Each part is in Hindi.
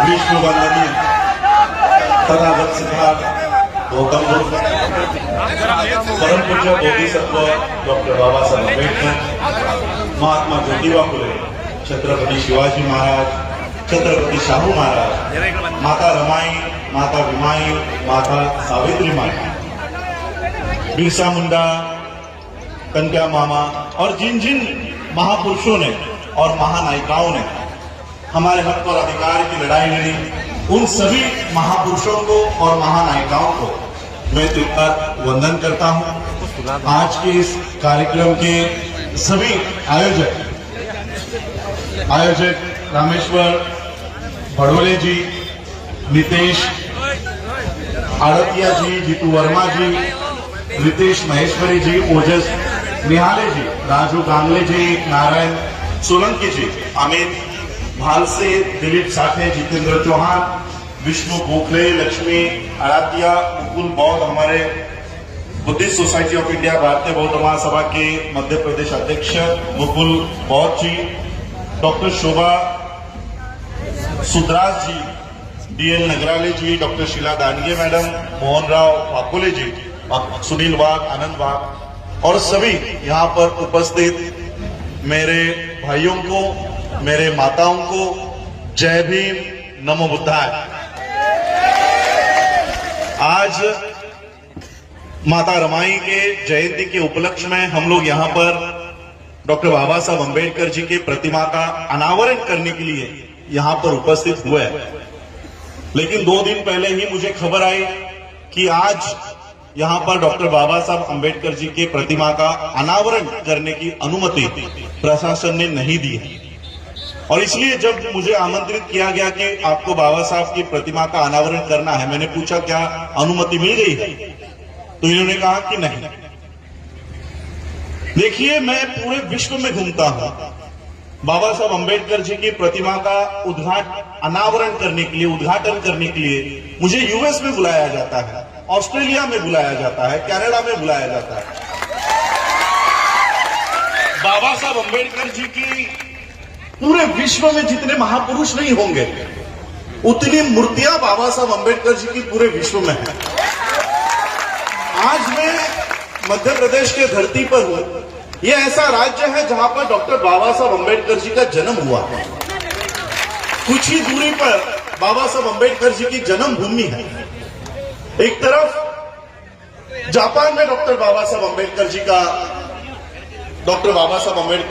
विष्णु वंदनीय तथा वत्सधार गौतम बुद्ध, परम पूज्य बोधिसत्व डॉक्टर बाबा साहेब आंबेडकर, महात्मा ज्योतिबा फुले, छत्रपति शिवाजी महाराज, छत्रपति शाहू महाराज, माता रमाई, माता भीमाई, माता सावित्री माई, बिरसा मुंडा, कनका मामा और जिन जिन महापुरुषों ने और महानायिकाओं ने हमारे हक और अधिकार की लड़ाई लड़ी, उन सभी महापुरुषों को और महानायिकाओं को मैं तिलकर वंदन करता हूं। आज के इस कार्यक्रम के सभी आयोजक रामेश्वर भड़ोले जी, नितेश आड़तिया जी, जीतू वर्मा जी, रितेश महेश्वरी जी, ओजस निहाले जी, राजू गांगले जी, नारायण सोलंकी जी, अमित भालसे, दिलीप साठे, जितेंद्र चौहान, विष्णु गोखले, लक्ष्मी आरातिया, मुकुल बौद्ध, हमारे बुद्धिस्ट सोसाइटी ऑफ इंडिया भारतीय बौद्ध महासभा के मध्य प्रदेश अध्यक्ष मुकुल बौद्ध जी, डॉक्टर शोभा सुद्रास जी, डीएल नगराले जी, डॉक्टर शीला दानिये मैडम, मोहन राव वाकोले जी, सुनील वाघ, आनंद वाघ और सभी यहाँ पर उपस्थित मेरे भाइयों को, मेरे माताओं को जय भीम, नमो बुद्धाय। आज माता रमाई के जयंती के उपलक्ष्य में हम लोग यहाँ पर डॉक्टर बाबा साहब आंबेडकर जी के प्रतिमा का अनावरण करने के लिए यहाँ पर उपस्थित हुए। लेकिन 2 दिन पहले ही मुझे खबर आई कि आज यहाँ पर डॉक्टर बाबा साहब आंबेडकर जी के प्रतिमा का अनावरण करने की अनुमति प्रशासन ने नहीं दी है। और इसलिए जब मुझे आमंत्रित किया गया कि आपको बाबा साहब की प्रतिमा का अनावरण करना है, मैंने पूछा क्या अनुमति मिल गई है, तो इन्होंने कहा कि नहीं। देखिए, मैं पूरे विश्व में घूमता हूं, बाबा साहब आंबेडकर जी की प्रतिमा का अनावरण करने के लिए, उद्घाटन करने के लिए मुझे यूएस में बुलाया जाता है, ऑस्ट्रेलिया में बुलाया जाता है, कनाडा में बुलाया जाता है। बाबा साहब आंबेडकर जी की पूरे विश्व में जितने महापुरुष नहीं होंगे, उतनी मूर्तियां बाबा साहब आंबेडकर जी की पूरे विश्व में है। आज मैं मध्य प्रदेश के धरती पर हूं। यह ऐसा राज्य है जहां पर डॉक्टर बाबा साहब आंबेडकर जी का जन्म हुआ है। कुछ ही दूरी पर बाबा साहब आंबेडकर जी की जन्मभूमि है। एक तरफ जापान में डॉक्टर बाबा साहब आंबेडकर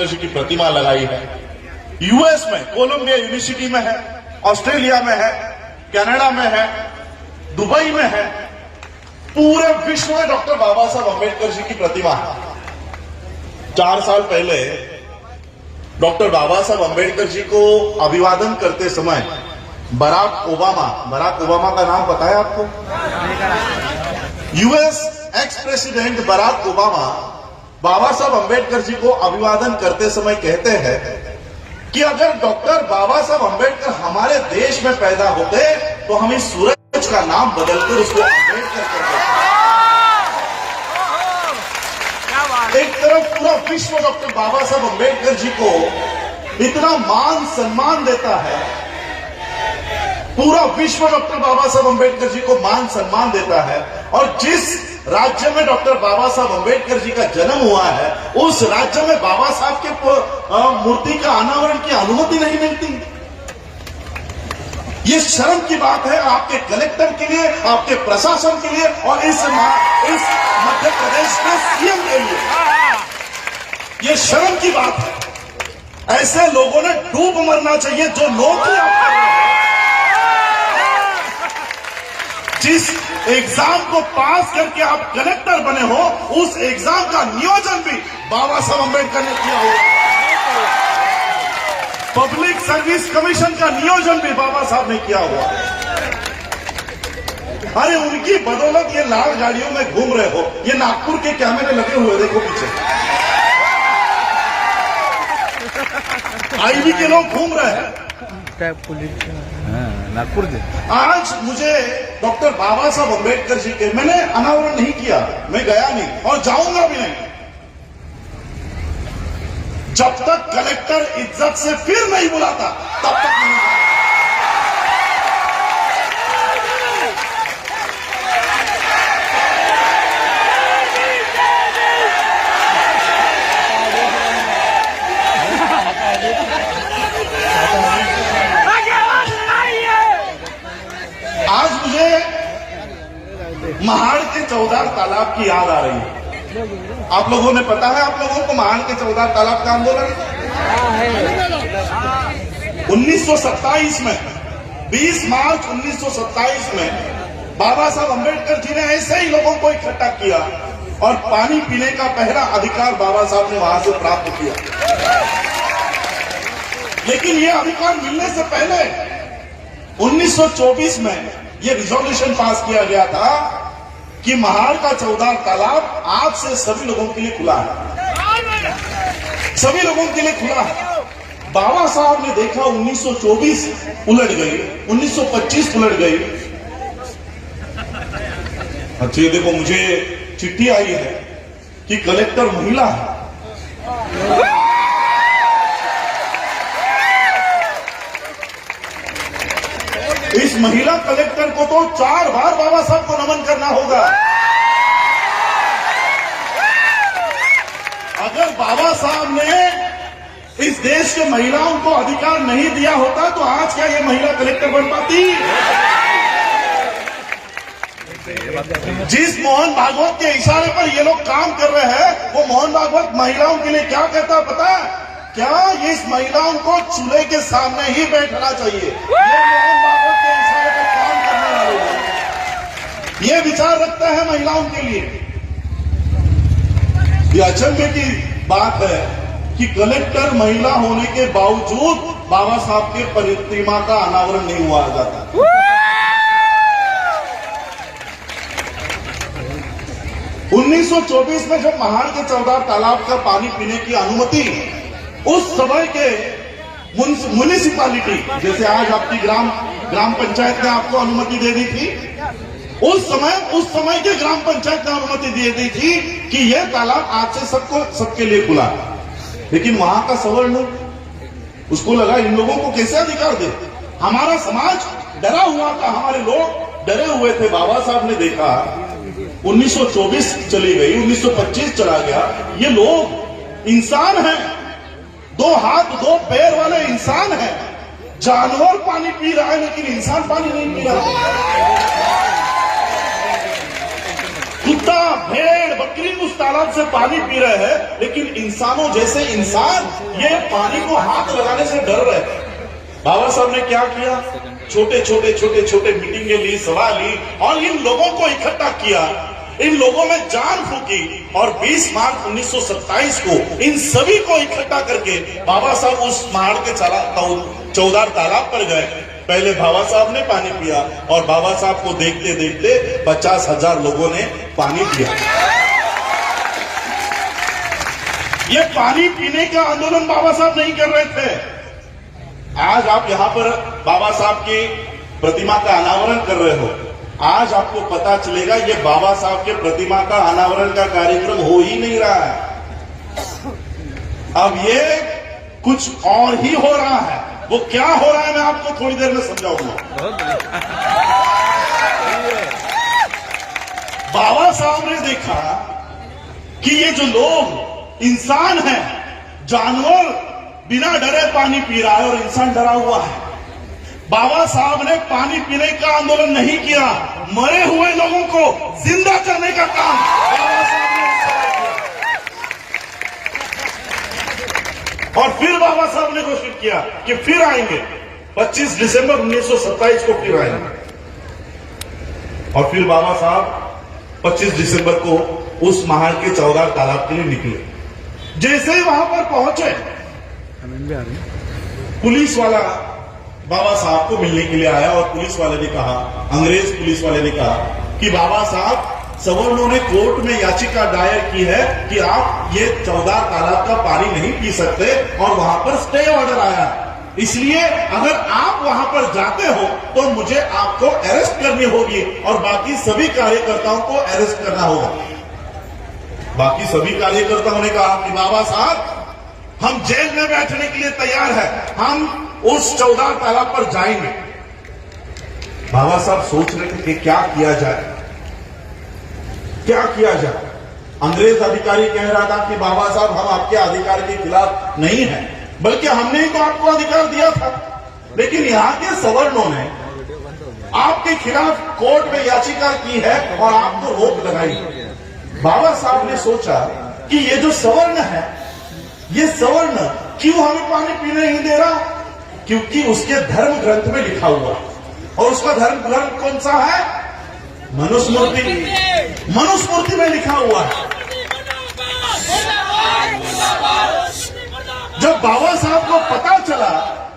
जी की प्रतिमा लगाई है। यूएस में कोलंबिया यूनिवर्सिटी में है, ऑस्ट्रेलिया में है, कनाडा में है, दुबई में है। पूरे विश्व में डॉक्टर बाबा साहब आंबेडकर जी की प्रतिमा है। 4 साल पहले डॉक्टर बाबा साहब आंबेडकर जी को अभिवादन करते समय बराक ओबामा का नाम पता है आपको? US ex president Barack Obama Baba Saheb Ambedkar जी को अभिवादन करते समय कहते हैं कि अगर डॉक्टर बाबा साहब आंबेडकर हमारे देश में पैदा होते तो हम इस सूरज का नाम बदलकर उसको आंबेडकर कर देते। एक तरफ पूरा विश्व डॉक्टर बाबा साहब आंबेडकर जी को इतना मान सम्मान देता है, पूरा विश्व डॉक्टर बाबा साहब आंबेडकर जी को मान सम्मान देता है, और जिस राज्य में डॉक्टर बाबा साहब आंबेडकर जी का जन्म हुआ है, उस राज्य में बाबा साहब के मूर्ति का अनावरण की अनुमति नहीं मिलती। ये शर्म की बात है आपके कलेक्टर के लिए, आपके प्रशासन के लिए और इस मध्य प्रदेश के सीएम के लिए। ये शर्म की बात है। ऐसे लोगों ने डूब मरना चाहिए जो लोग ही आप कर रहे हैं। जिस एग्जाम को पास करके आप कलेक्टर बने हो, उस एग्जाम का नियोजन भी बाबा साहब आंबेडकर ने किया हुआ। पब्लिक सर्विस कमीशन का नियोजन भी बाबा साहब ने किया हुआ। अरे उनकी बदौलत ये लाल गाड़ियों में घूम रहे हो। ये नागपुर के कैमरे लगे हुए देखो पीछे, आईबी के लोग घूम रहे हैं नागपुर के। आज मुझे डॉक्टर बाबा साहब आंबेडकर जी के, मैंने अनावरण नहीं किया, मैं गया नहीं और जाऊंगा भी नहीं जब तक कलेक्टर इज्जत से फिर नहीं बुलाता, तब तक नहीं। महाड़ के 14 तालाब की याद आ रही है। आप लोगों ने पता है, आप लोगों को महाड़ के 14 तालाब का आंदोलन 1927 में 20 मार्च 1927 में बाबा साहब अंबेडकर जी ने ऐसे ही लोगों को इकट्ठा किया और पानी पीने का पहला अधिकार बाबा साहब ने वहां से प्राप्त किया। लेकिन यह अधिकार मिलने से पहले 1924 में यह रिजोल्यूशन पास किया गया था कि महाड़ का 14 तालाब आज से सभी लोगों के लिए खुला है, सभी लोगों के लिए खुला है। बाबा साहब ने देखा 1924 उलट गई, 1925 उलट गई। अच्छा ये देखो, मुझे चिट्ठी आई है कि कलेक्टर महिला है। इस महिला कलेक्टर को तो 4 बार बाबा साहब को नमन करना होगा। अगर बाबा साहब ने इस देश के महिलाओं को अधिकार नहीं दिया होता तो आज क्या ये महिला कलेक्टर बन पाती? जिस मोहन भागवत के इशारे पर ये लोग काम कर रहे हैं, वो मोहन भागवत महिलाओं के लिए क्या कहता पता है? क्या इस महिलाओं को चूल्हे के सामने ही बैठना चाहिए? ये मोहन भागवत के इशारे पर काम करने वाले लोग ये विचार रखते हैं महिलाओं के लिए। ये अचंभे की बात है कि कलेक्टर महिला होने के बावजूद बाबा साहब के प्रतिमा का अनावरण नहीं हुआ जाता। 1924 में जब महाड़ के 14 तालाब का पानी पीने की अनुमति उस समय के म्युनिसिपालिटी, जैसे आज आपकी ग्राम पंचायत ने आपको अनुमति दे दी थी, उस समय के ग्राम पंचायत ने अनुमति दे दी थी कि यह तालाब आज से सबके लिए खुला है। लेकिन वहां का सवर्ण उसको लगा इन लोगों को कैसे अधिकार दे। हमारा समाज डरा हुआ था, हमारे लोग डरे हुए थे। बाबा साहब ने देखा 1924 चली गई, 1925 चला गया, ये लोग इंसान हैं, 2 हाथ 2 पैर वाले इंसान हैं। जानवर पानी पी रहा है लेकिन इंसान पानी नहीं पी रहा। कुत्ता, भेड़, बकरी उस तालाब से पानी पी रहे हैं, लेकिन इंसानों जैसे इंसान ये पानी को हाथ लगाने से डर रहे हैं। बाबा साहब ने क्या किया? छोटे छोटे मीटिंगें ली, सभा ली और इन लोगों को इकट्ठा किया, इन लोगों में जान फूकी और 20 मार्च 1927 को इन सभी को इकट्ठा करके बाबा साहब उस महाड़ के 14 तालाब पर गए। पहले बाबा साहब ने पानी पिया और बाबा साहब को देखते देखते 50,000 लोगों ने पानी पिया। ये पानी पीने का आंदोलन बाबा साहब नहीं कर रहे थे। आज आप यहां पर बाबा साहब की प्रतिमा का अनावरण कर रहे हो। आज आपको पता चलेगा ये बाबा साहब के प्रतिमा का अनावरण का कार्यक्रम हो ही नहीं रहा है। अब ये कुछ और ही हो रहा है। वो क्या हो रहा है मैं आपको थोड़ी देर में समझाऊंगा। बाबा साहब ने देखा कि ये जो लोग इंसान हैं, जानवर बिना डरे पानी पी रहा है और इंसान डरा हुआ है। बाबा साहब ने पानी पीने का आंदोलन नहीं किया, मरे हुए लोगों को जिंदा करने का काम बाबा साहब ने किया। और फिर बाबा साहब ने घोषित किया कि फिर आएंगे, 25 दिसंबर 1927 को फिर आएंगे। और फिर बाबा साहब 25 दिसंबर को उस महाड़ के 14 तालाब के लिए निकले। जैसे ही वहां पर पहुंचे, पुलिस वाला बाबा साहब को मिलने के लिए आया और पुलिस वाले ने कहा, अंग्रेज पुलिस वाले ने कहा कि बाबा साहब, सवर्णों ने कोर्ट में याचिका दायर की है कि आप ये 14 तालाब का पानी नहीं पी सकते और वहां पर स्टे ऑर्डर आया, इसलिए अगर आप वहां पर जाते हो तो मुझे आपको अरेस्ट करनी होगी और बाकी सभी कार्यकर्ताओं को अरेस्ट करना होगा। बाकी सभी कार्यकर्ताओं ने कहा कि बाबा साहब, हम जेल में बैठने के लिए तैयार है, हम उस 14 तालाब पर जाएंगे। बाबा साहब सोच रहे थे कि क्या किया जाए, क्या किया जाए। अंग्रेज अधिकारी कह रहा था कि बाबा साहब, हम आपके अधिकार के खिलाफ नहीं हैं, बल्कि हमने ही तो आपको अधिकार दिया था। लेकिन यहां के सवर्णों ने आपके खिलाफ कोर्ट में याचिका की है और आपको रोक लगाई। बाबा साहब ने सोचा कि ये जो सवर्ण है, ये सवर्ण क्यों हमें पानी पीने नहीं दे रहा? क्योंकि उसके धर्म ग्रंथ में लिखा हुआ, और उसका धर्म ग्रंथ कौन सा है? मनुस्मृति। मनुस्मृति में लिखा हुआ है। जब बाबा साहब को पता चला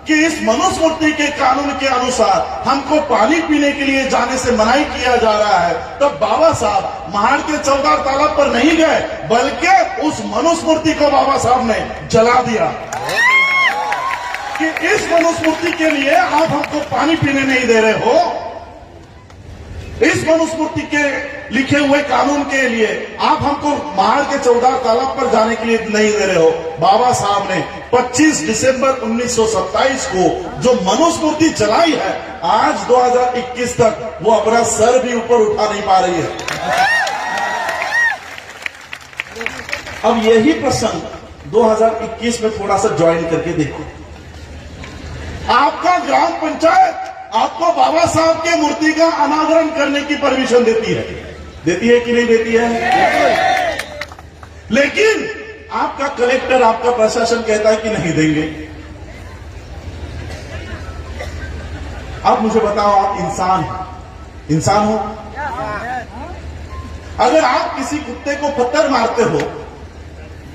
कि इस मनुस्मृति के कानून के अनुसार हमको पानी पीने के लिए जाने से मनाही किया जा रहा है, तब बाबा साहब महाड़ के 14 तालाब पर नहीं गए, बल्कि उस मनुस्मृति को बाबा साहब ने जला दिया कि इस मनुस्मृति के लिए आप हमको पानी पीने नहीं दे रहे हो, इस मनुस्मृति के लिखे हुए कानून के लिए आप हमको महाड़ के 14 तालाब पर जाने के लिए नहीं दे रहे हो। बाबा साहब ने 25 दिसंबर 1927 को जो मनुस्मृति जलाई है, आज 2021 तक वो अपना सर भी ऊपर उठा नहीं पा रही है। अब यही प्रसंग 2021 में थोड़ा सा ज्वाइन करके देखो। आपका ग्राम पंचायत आपको बाबा साहब के मूर्ति का अनावरण करने की परमिशन देती है कि नहीं देती है? लेकिन आपका कलेक्टर, आपका प्रशासन कहता है कि नहीं देंगे। अब मुझे बताओ, आप इंसान हो? अगर आप किसी कुत्ते को पत्थर मारते हो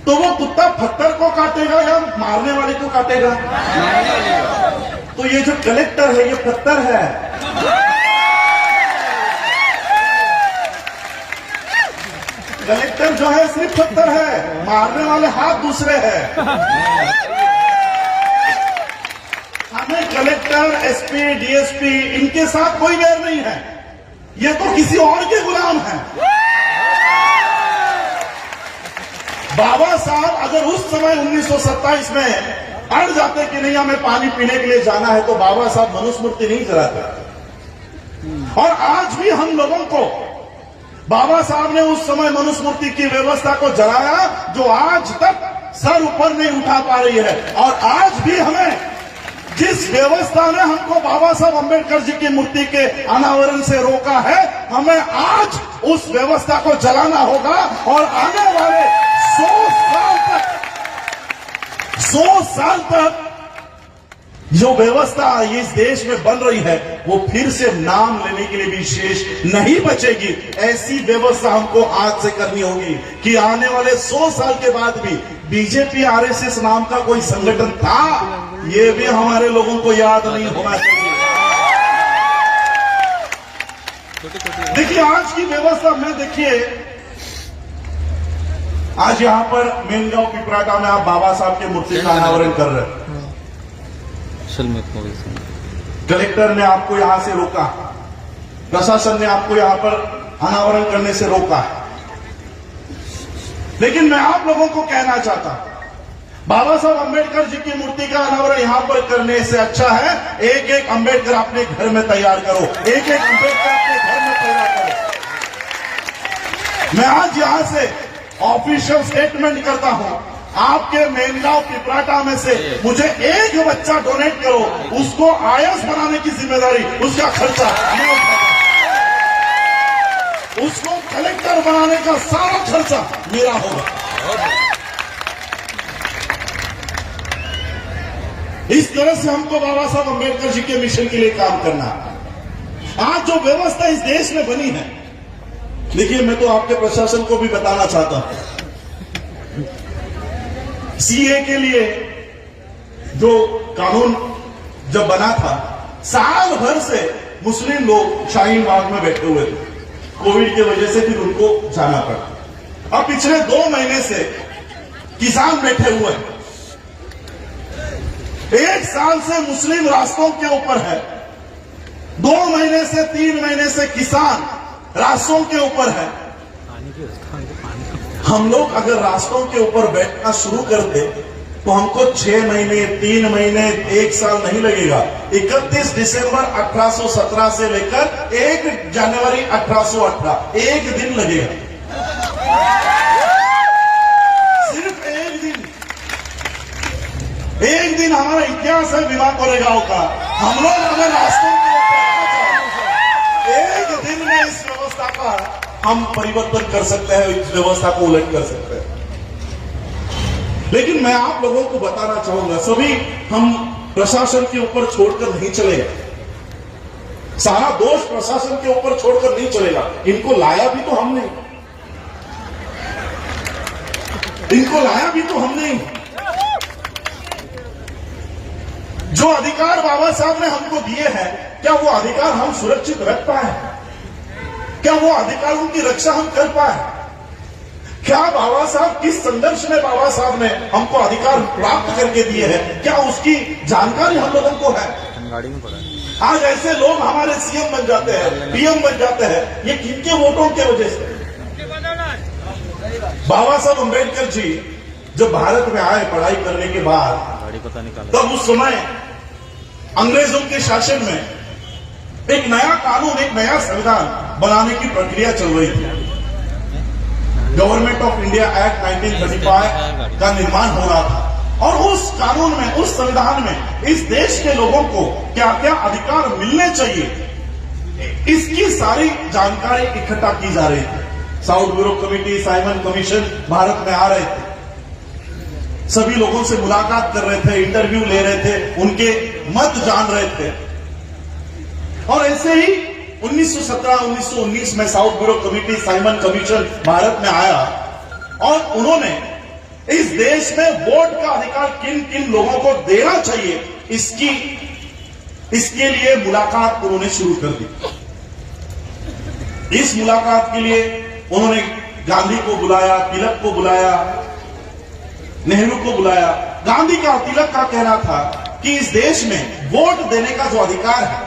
तो वो कुत्ता पत्थर को काटेगा या मारने वाले को काटेगा? तो ये जो कलेक्टर है, ये पत्थर है। कलेक्टर जो है सिर्फ पत्थर है, मारने वाले हाथ दूसरे हैं। हमें कलेक्टर, एसपी, डीएसपी इनके साथ कोई बैर नहीं है, ये तो किसी और के गुलाम हैं। बाबा साहब अगर उस समय 1927 में अड़ जाते कि नहीं हमें पानी पीने के लिए जाना है, तो बाबा साहब मनुस्मृति नहीं जलाते। और आज भी हम लोगों को बाबा साहब ने उस समय मनुस्मृति की व्यवस्था को जलाया, जो आज तक सर ऊपर नहीं उठा पा रही है। और आज भी हमें जिस व्यवस्था ने हमको बाबा साहब अंबेडकर जी की मूर्ति के अनावरण से रोका है, हमें आज उस व्यवस्था को जलाना होगा। और आने वाले 100 साल तक जो व्यवस्था इस देश में बन रही है, वो फिर से नाम लेने के लिए भी शेष नहीं बचेगी। ऐसी व्यवस्था हमको आज से करनी होगी कि आने वाले 100 साल के बाद भी बीजेपी, आरएसएस नाम का कोई संगठन था, ये भी हमारे लोगों को याद नहीं होना चाहिए। देखिए आज की व्यवस्था में, देखिए आज यहां पर मेनगांव पिपराटा में आप बाबा साहब के मूर्ति का अनावरण कर रहे हैं। कलेक्टर ने आपको यहां से रोका, प्रशासन ने आपको यहां पर अनावरण करने से रोका। लेकिन मैं आप लोगों को कहना चाहता हूं, बाबा साहब अंबेडकर जी की मूर्ति का अनावरण यहां पर करने से अच्छा है एक एक अंबेडकर अपने घर में तैयार करो, एक एक अंबेडकर अपने घर में तैयार करो। मैं आज यहां से ऑफिशियल स्टेटमेंट करता हूं, आपके मेनगांव पिपराटा में से मुझे एक बच्चा डोनेट करो, उसको आईएएस बनाने की जिम्मेदारी, उसका खर्चा मैं उठाऊंगा, उसको कलेक्टर बनाने का सारा खर्चा मेरा होगा। इस तरह से हमको बाबा साहब अंबेडकर जी के मिशन के लिए काम करना है। आज जो व्यवस्था इस देश में बनी है, देखिए मैं तो आपके प्रशासन को भी बताना चाहता हूं, सीए के लिए जो कानून जब बना था, साल भर से मुस्लिम लोग शाहीन बाग में बैठे हुए थे। कोविड की वजह से फिर उनको जाना पड़ा। अब पिछले 2 महीने से किसान बैठे हुए हैं। 1 साल से मुस्लिम रास्तों के ऊपर है, 2 महीने से 3 महीने से किसान रास्तों के ऊपर है। हम लोग अगर रास्तों के ऊपर बैठना शुरू कर दे तो हमको 6 महीने, 3 महीने, 1 साल नहीं लगेगा। 31 दिसंबर 1817 से लेकर 1 जनवरी 1818 1 दिन लगेगा, सिर्फ 1 दिन। 1 दिन हमारा इतिहास है भीमा कोरेगांव का। हम लोग अगर रास्तों के ऊपर हम परिवर्तन कर सकते हैं, इस व्यवस्था को उलट कर सकते हैं। लेकिन मैं आप लोगों को बताना चाहूंगा, सभी हम प्रशासन के ऊपर छोड़कर नहीं चलेगा, सारा दोष प्रशासन के ऊपर छोड़कर नहीं चलेगा। इनको लाया भी तो हमने, इनको लाया भी तो हमने। जो अधिकार बाबा साहब ने हमको दिए हैं, क्या वो अधिकार हम सुरक्षित रख पाए? क्या वो अधिकारों की रक्षा हम कर पाए? क्या बाबा साहब, किस संघर्ष में बाबा साहब ने हमको अधिकार प्राप्त करके दिए हैं, क्या उसकी जानकारी हम लोगों को है? गाड़ी में पड़ा है। आज ऐसे लोग हमारे सीएम बन जाते हैं, पीएम बन जाते हैं, ये किनके वोटों की वजह से? बाबा साहब अम्बेडकर जी जब भारत में आए पढ़ाई करने के बाद, गाड़ी पता निकाला, तब उस समय अंग्रेजों के शासन में एक नया कानून, एक नया संविधान बनाने की प्रक्रिया चल रही थी। गवर्नमेंट ऑफ इंडिया एक्ट 1935 का निर्माण हो रहा था, और उस कानून में, उस संविधान में इस देश के लोगों को क्या क्या अधिकार मिलने चाहिए, इसकी सारी जानकारी इकट्ठा की जा रही थी। South bureau committee, Simon commission Bharat में आ रहे थे, सभी लोगों से मुलाकात कर रहे थे, इंटरव्यू ले रहे थे, उनके मत जान रहे थे। और ऐसे ही 1917-1919 में south bureau committee, Simon commission Bharat में आया, और उन्होंने इस देश में वोट का अधिकार किन किन लोगों को देना चाहिए, इसके लिए मुलाकात उन्होंने शुरू कर दी। इस मुलाकात के लिए उन्होंने गांधी को बुलाया, तिलक को बुलाया, नेहरू को बुलाया। गांधी का, तिलक का कहना था कि इस देश में वोट देने का जो अधिकार है,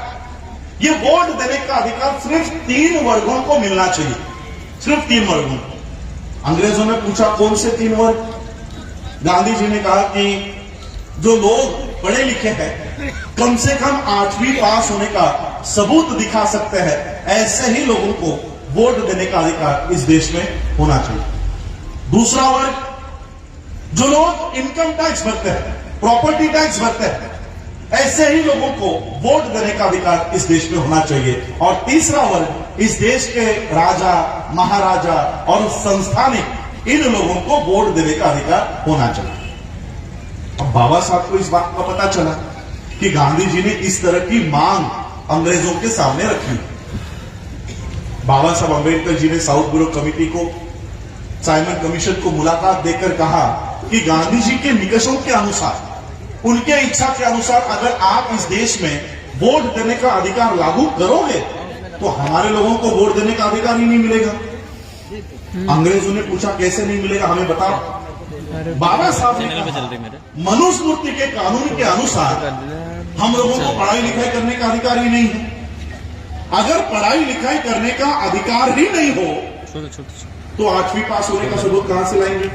ये वोट देने का अधिकार सिर्फ 3 वर्गों को मिलना चाहिए, सिर्फ 3 वर्गों को। अंग्रेजों ने पूछा कौन से 3 वर्ग? गांधी जी ने कहा कि जो लोग पढ़े लिखे हैं, कम से कम 8वीं पास होने का सबूत दिखा सकते हैं, ऐसे ही लोगों को वोट देने का अधिकार इस देश में होना चाहिए। दूसरा वर्ग, जो लोग इनकम टैक्स भरते हैं, प्रॉपर्टी टैक्स भरते हैं, ऐसे ही लोगों को वोट देने का अधिकार इस देश में होना चाहिए। और तीसरा वर्ग, इस देश के राजा, महाराजा और संस्थानिक, इन लोगों को वोट देने का अधिकार होना चाहिए। अब बाबा साहब को इस बात का पता चला कि गांधी जी ने इस तरह की मांग अंग्रेजों के सामने रखी। बाबा साहब अम्बेडकर जी ने साउथ ब्यूरो कमेटी को, साइमन कमीशन को मुलाकात देकर कहा कि गांधी जी के निकषों के अनुसार, उनके इच्छा के अनुसार अगर आप इस देश में वोट देने का अधिकार लागू करोगे तो हमारे लोगों को वोट देने का अधिकार ही नहीं मिलेगा। अंग्रेजों ने पूछा कैसे नहीं मिलेगा, हमें बताओ। बाबा साहब ने कहा मनुस्मृति के कानून के अनुसार हम लोगों को पढ़ाई लिखाई करने का अधिकार ही नहीं है। अगर पढ़ाई लिखाई करने का अधिकार ही नहीं हो तो 8वीं पास होने का सबूत कहां से लाएंगे?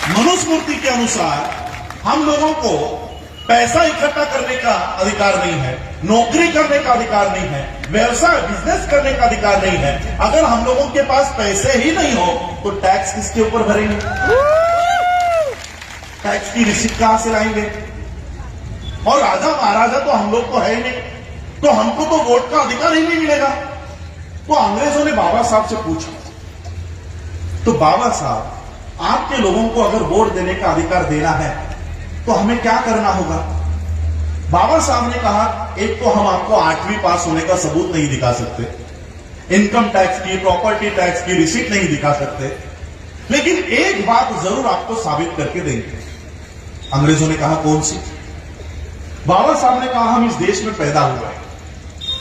मनुस्मृति के अनुसार हम लोगों को पैसा इकट्ठा करने का अधिकार नहीं है, नौकरी करने का अधिकार नहीं है, व्यवसाय, बिजनेस करने का अधिकार नहीं है। अगर हम लोगों के पास पैसे ही नहीं हो तो टैक्स किसके ऊपर भरेंगे? टैक्स की रिसीट कहां से लाएंगे? और राजा महाराजा तो हम लोग को है ही नहीं, तो हमको तो वोट का अधिकार ही नहीं मिलेगा। तो अंग्रेजों ने बाबा साहब से पूछा, तो बाबा साहब, आपके लोगों को अगर वोट देने का अधिकार देना है तो हमें क्या करना होगा? बाबा साहब ने कहा, एक तो हम आपको 8वीं पास होने का सबूत नहीं दिखा सकते, इनकम टैक्स की, प्रॉपर्टी टैक्स की रिसीट नहीं दिखा सकते, लेकिन एक बात जरूर आपको साबित करके देंगे। अंग्रेजों ने कहा कौन सी? बाबा साहब ने कहा हम इस देश में पैदा हुए हैं,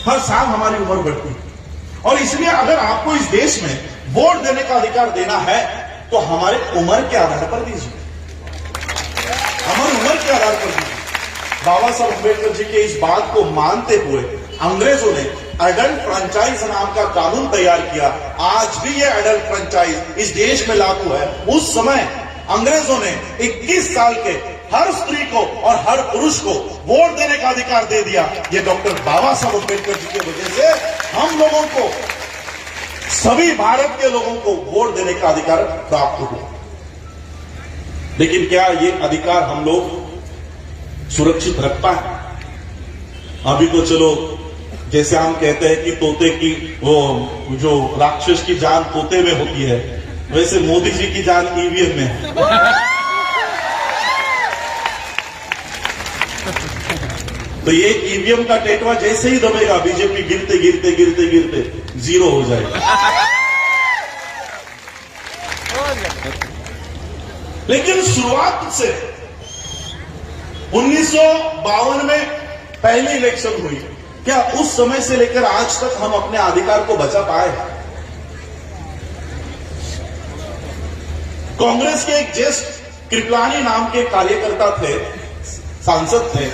हर साल हमारी उम्र बढ़ती है, और इसलिए अगर आपको इस देश में वोट देने का अधिकार देना है तो हमारे उम्र के आधार पर दीजिए, हमारी उम्र के आधार पर दीजिए। बाबा साहब अम्बेडकर जी के इस बात को मानते हुए अंग्रेजों ने एडल्ट फ्रेंचाइज नाम का कानून तैयार किया। आज भी ये एडल्ट फ्रेंचाइज इस देश में लागू है। उस समय अंग्रेजों ने 21 साल के हर स्त्री को और हर पुरुष को वोट देने का अधिकार दे दिया। ये डॉक्टर बाबा साहब अम्बेडकर जी की वजह से हम लोगों को, सभी भारत के लोगों को वोट देने का अधिकार प्राप्त हुआ। लेकिन क्या ये अधिकार हम लोग सुरक्षित रख पाए? अभी तो चलो जैसे हम कहते हैं कि तोते की वो जो राक्षस की जान तोते में होती है, वैसे मोदी जी की जान ईवीएम में है। तो ये ईवीएम का टेटवा जैसे ही दबेगा, बीजेपी गिरते गिरते गिरते गिरते जीरो हो जाएगा। लेकिन शुरुआत से 1952 में पहली इलेक्शन हुई, क्या उस समय से लेकर आज तक हम अपने अधिकार को बचा पाए? कांग्रेस के एक ज्येष्ठ कृपलानी नाम के कार्यकर्ता थे, सांसद थे,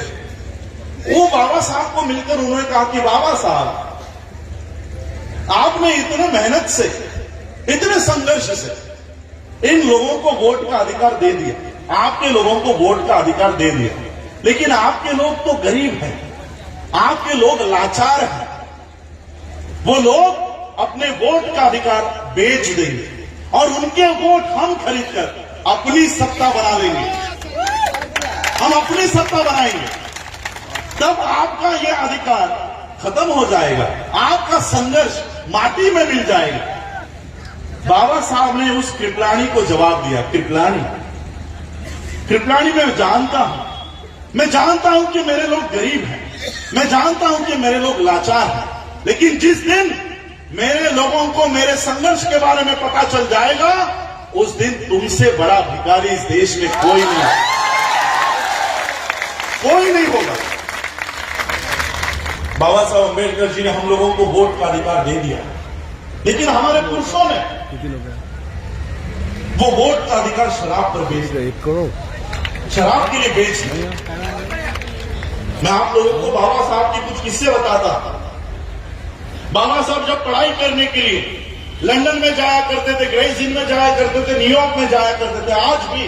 वो बाबा साहब को मिलकर उन्होंने कहा कि बाबा साहब, आपने इतने मेहनत से, इतने संघर्ष से इन लोगों को वोट का अधिकार दे दिया, आपके लोगों को वोट का अधिकार दे दिया, लेकिन आपके लोग तो गरीब हैं, आपके लोग लाचार हैं, वो लोग अपने वोट का अधिकार बेच देंगे और उनके वोट हम खरीदकर अपनी सत्ता बना लेंगे, हम अपनी सत्ता बनाएंगे, तब आपका यह अधिकार खत्म हो जाएगा, आपका संघर्ष माटी में मिल जाएगा। बाबा साहब ने उस कृपलानी को जवाब दिया, कृपलानी मैं जानता हूं कि मेरे लोग गरीब हैं, मैं जानता हूं कि मेरे लोग लाचार हैं, लेकिन जिस दिन मेरे लोगों को मेरे संघर्ष के बारे में पता चल जाएगा, उस दिन तुमसे बड़ा भिखारी इस देश में कोई नहीं होगा। बाबा साहब अम्बेडकर जी ने हम लोगों को वोट का अधिकार दे दिया, लेकिन हमारे पुरुषों ने वो वोट का अधिकार शराब पर बेच दिया, शराब के लिए बेच दिया। मैं आप लोगों को बाबा साहब की कुछ किस्से बताता। बाबा साहब जब पढ़ाई करने के लिए लंदन में जाया करते थे, ग्रेस इन में जाया करते थे, न्यूयॉर्क में जाया करते थे, आज भी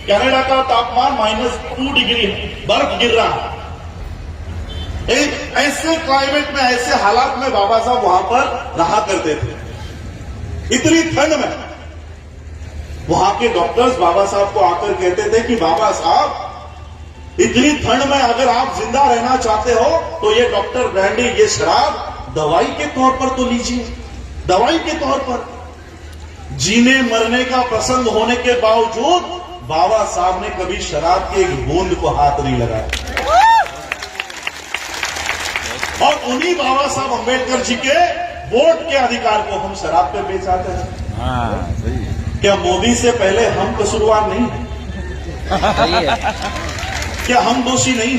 कनाडा का तापमान -2 डिग्री है, बर्फ गिर रहा है। एक ऐसे क्लाइमेट में, ऐसे हालात में बाबा साहब वहां पर रहा करते थे। इतनी ठंड में वहां के डॉक्टर्स बाबा साहब को आकर कहते थे कि बाबा साहब, इतनी ठंड में अगर आप जिंदा रहना चाहते हो तो ये डॉक्टर ब्रांडी, ये शराब दवाई के तौर पर तो लीजिए, दवाई के तौर पर। जीने मरने का प्रसंग होने के बावजूद बाबा साहब ने कभी शराब के एक बूंद को हाथ नहीं लगाया। और उन्हीं बाबा साहब अम्बेडकर जी के वोट के अधिकार को हम शराब पे बेचाते हैं। क्या मोदी से पहले हम कसूरवार नहीं है? क्या हम दोषी नहीं?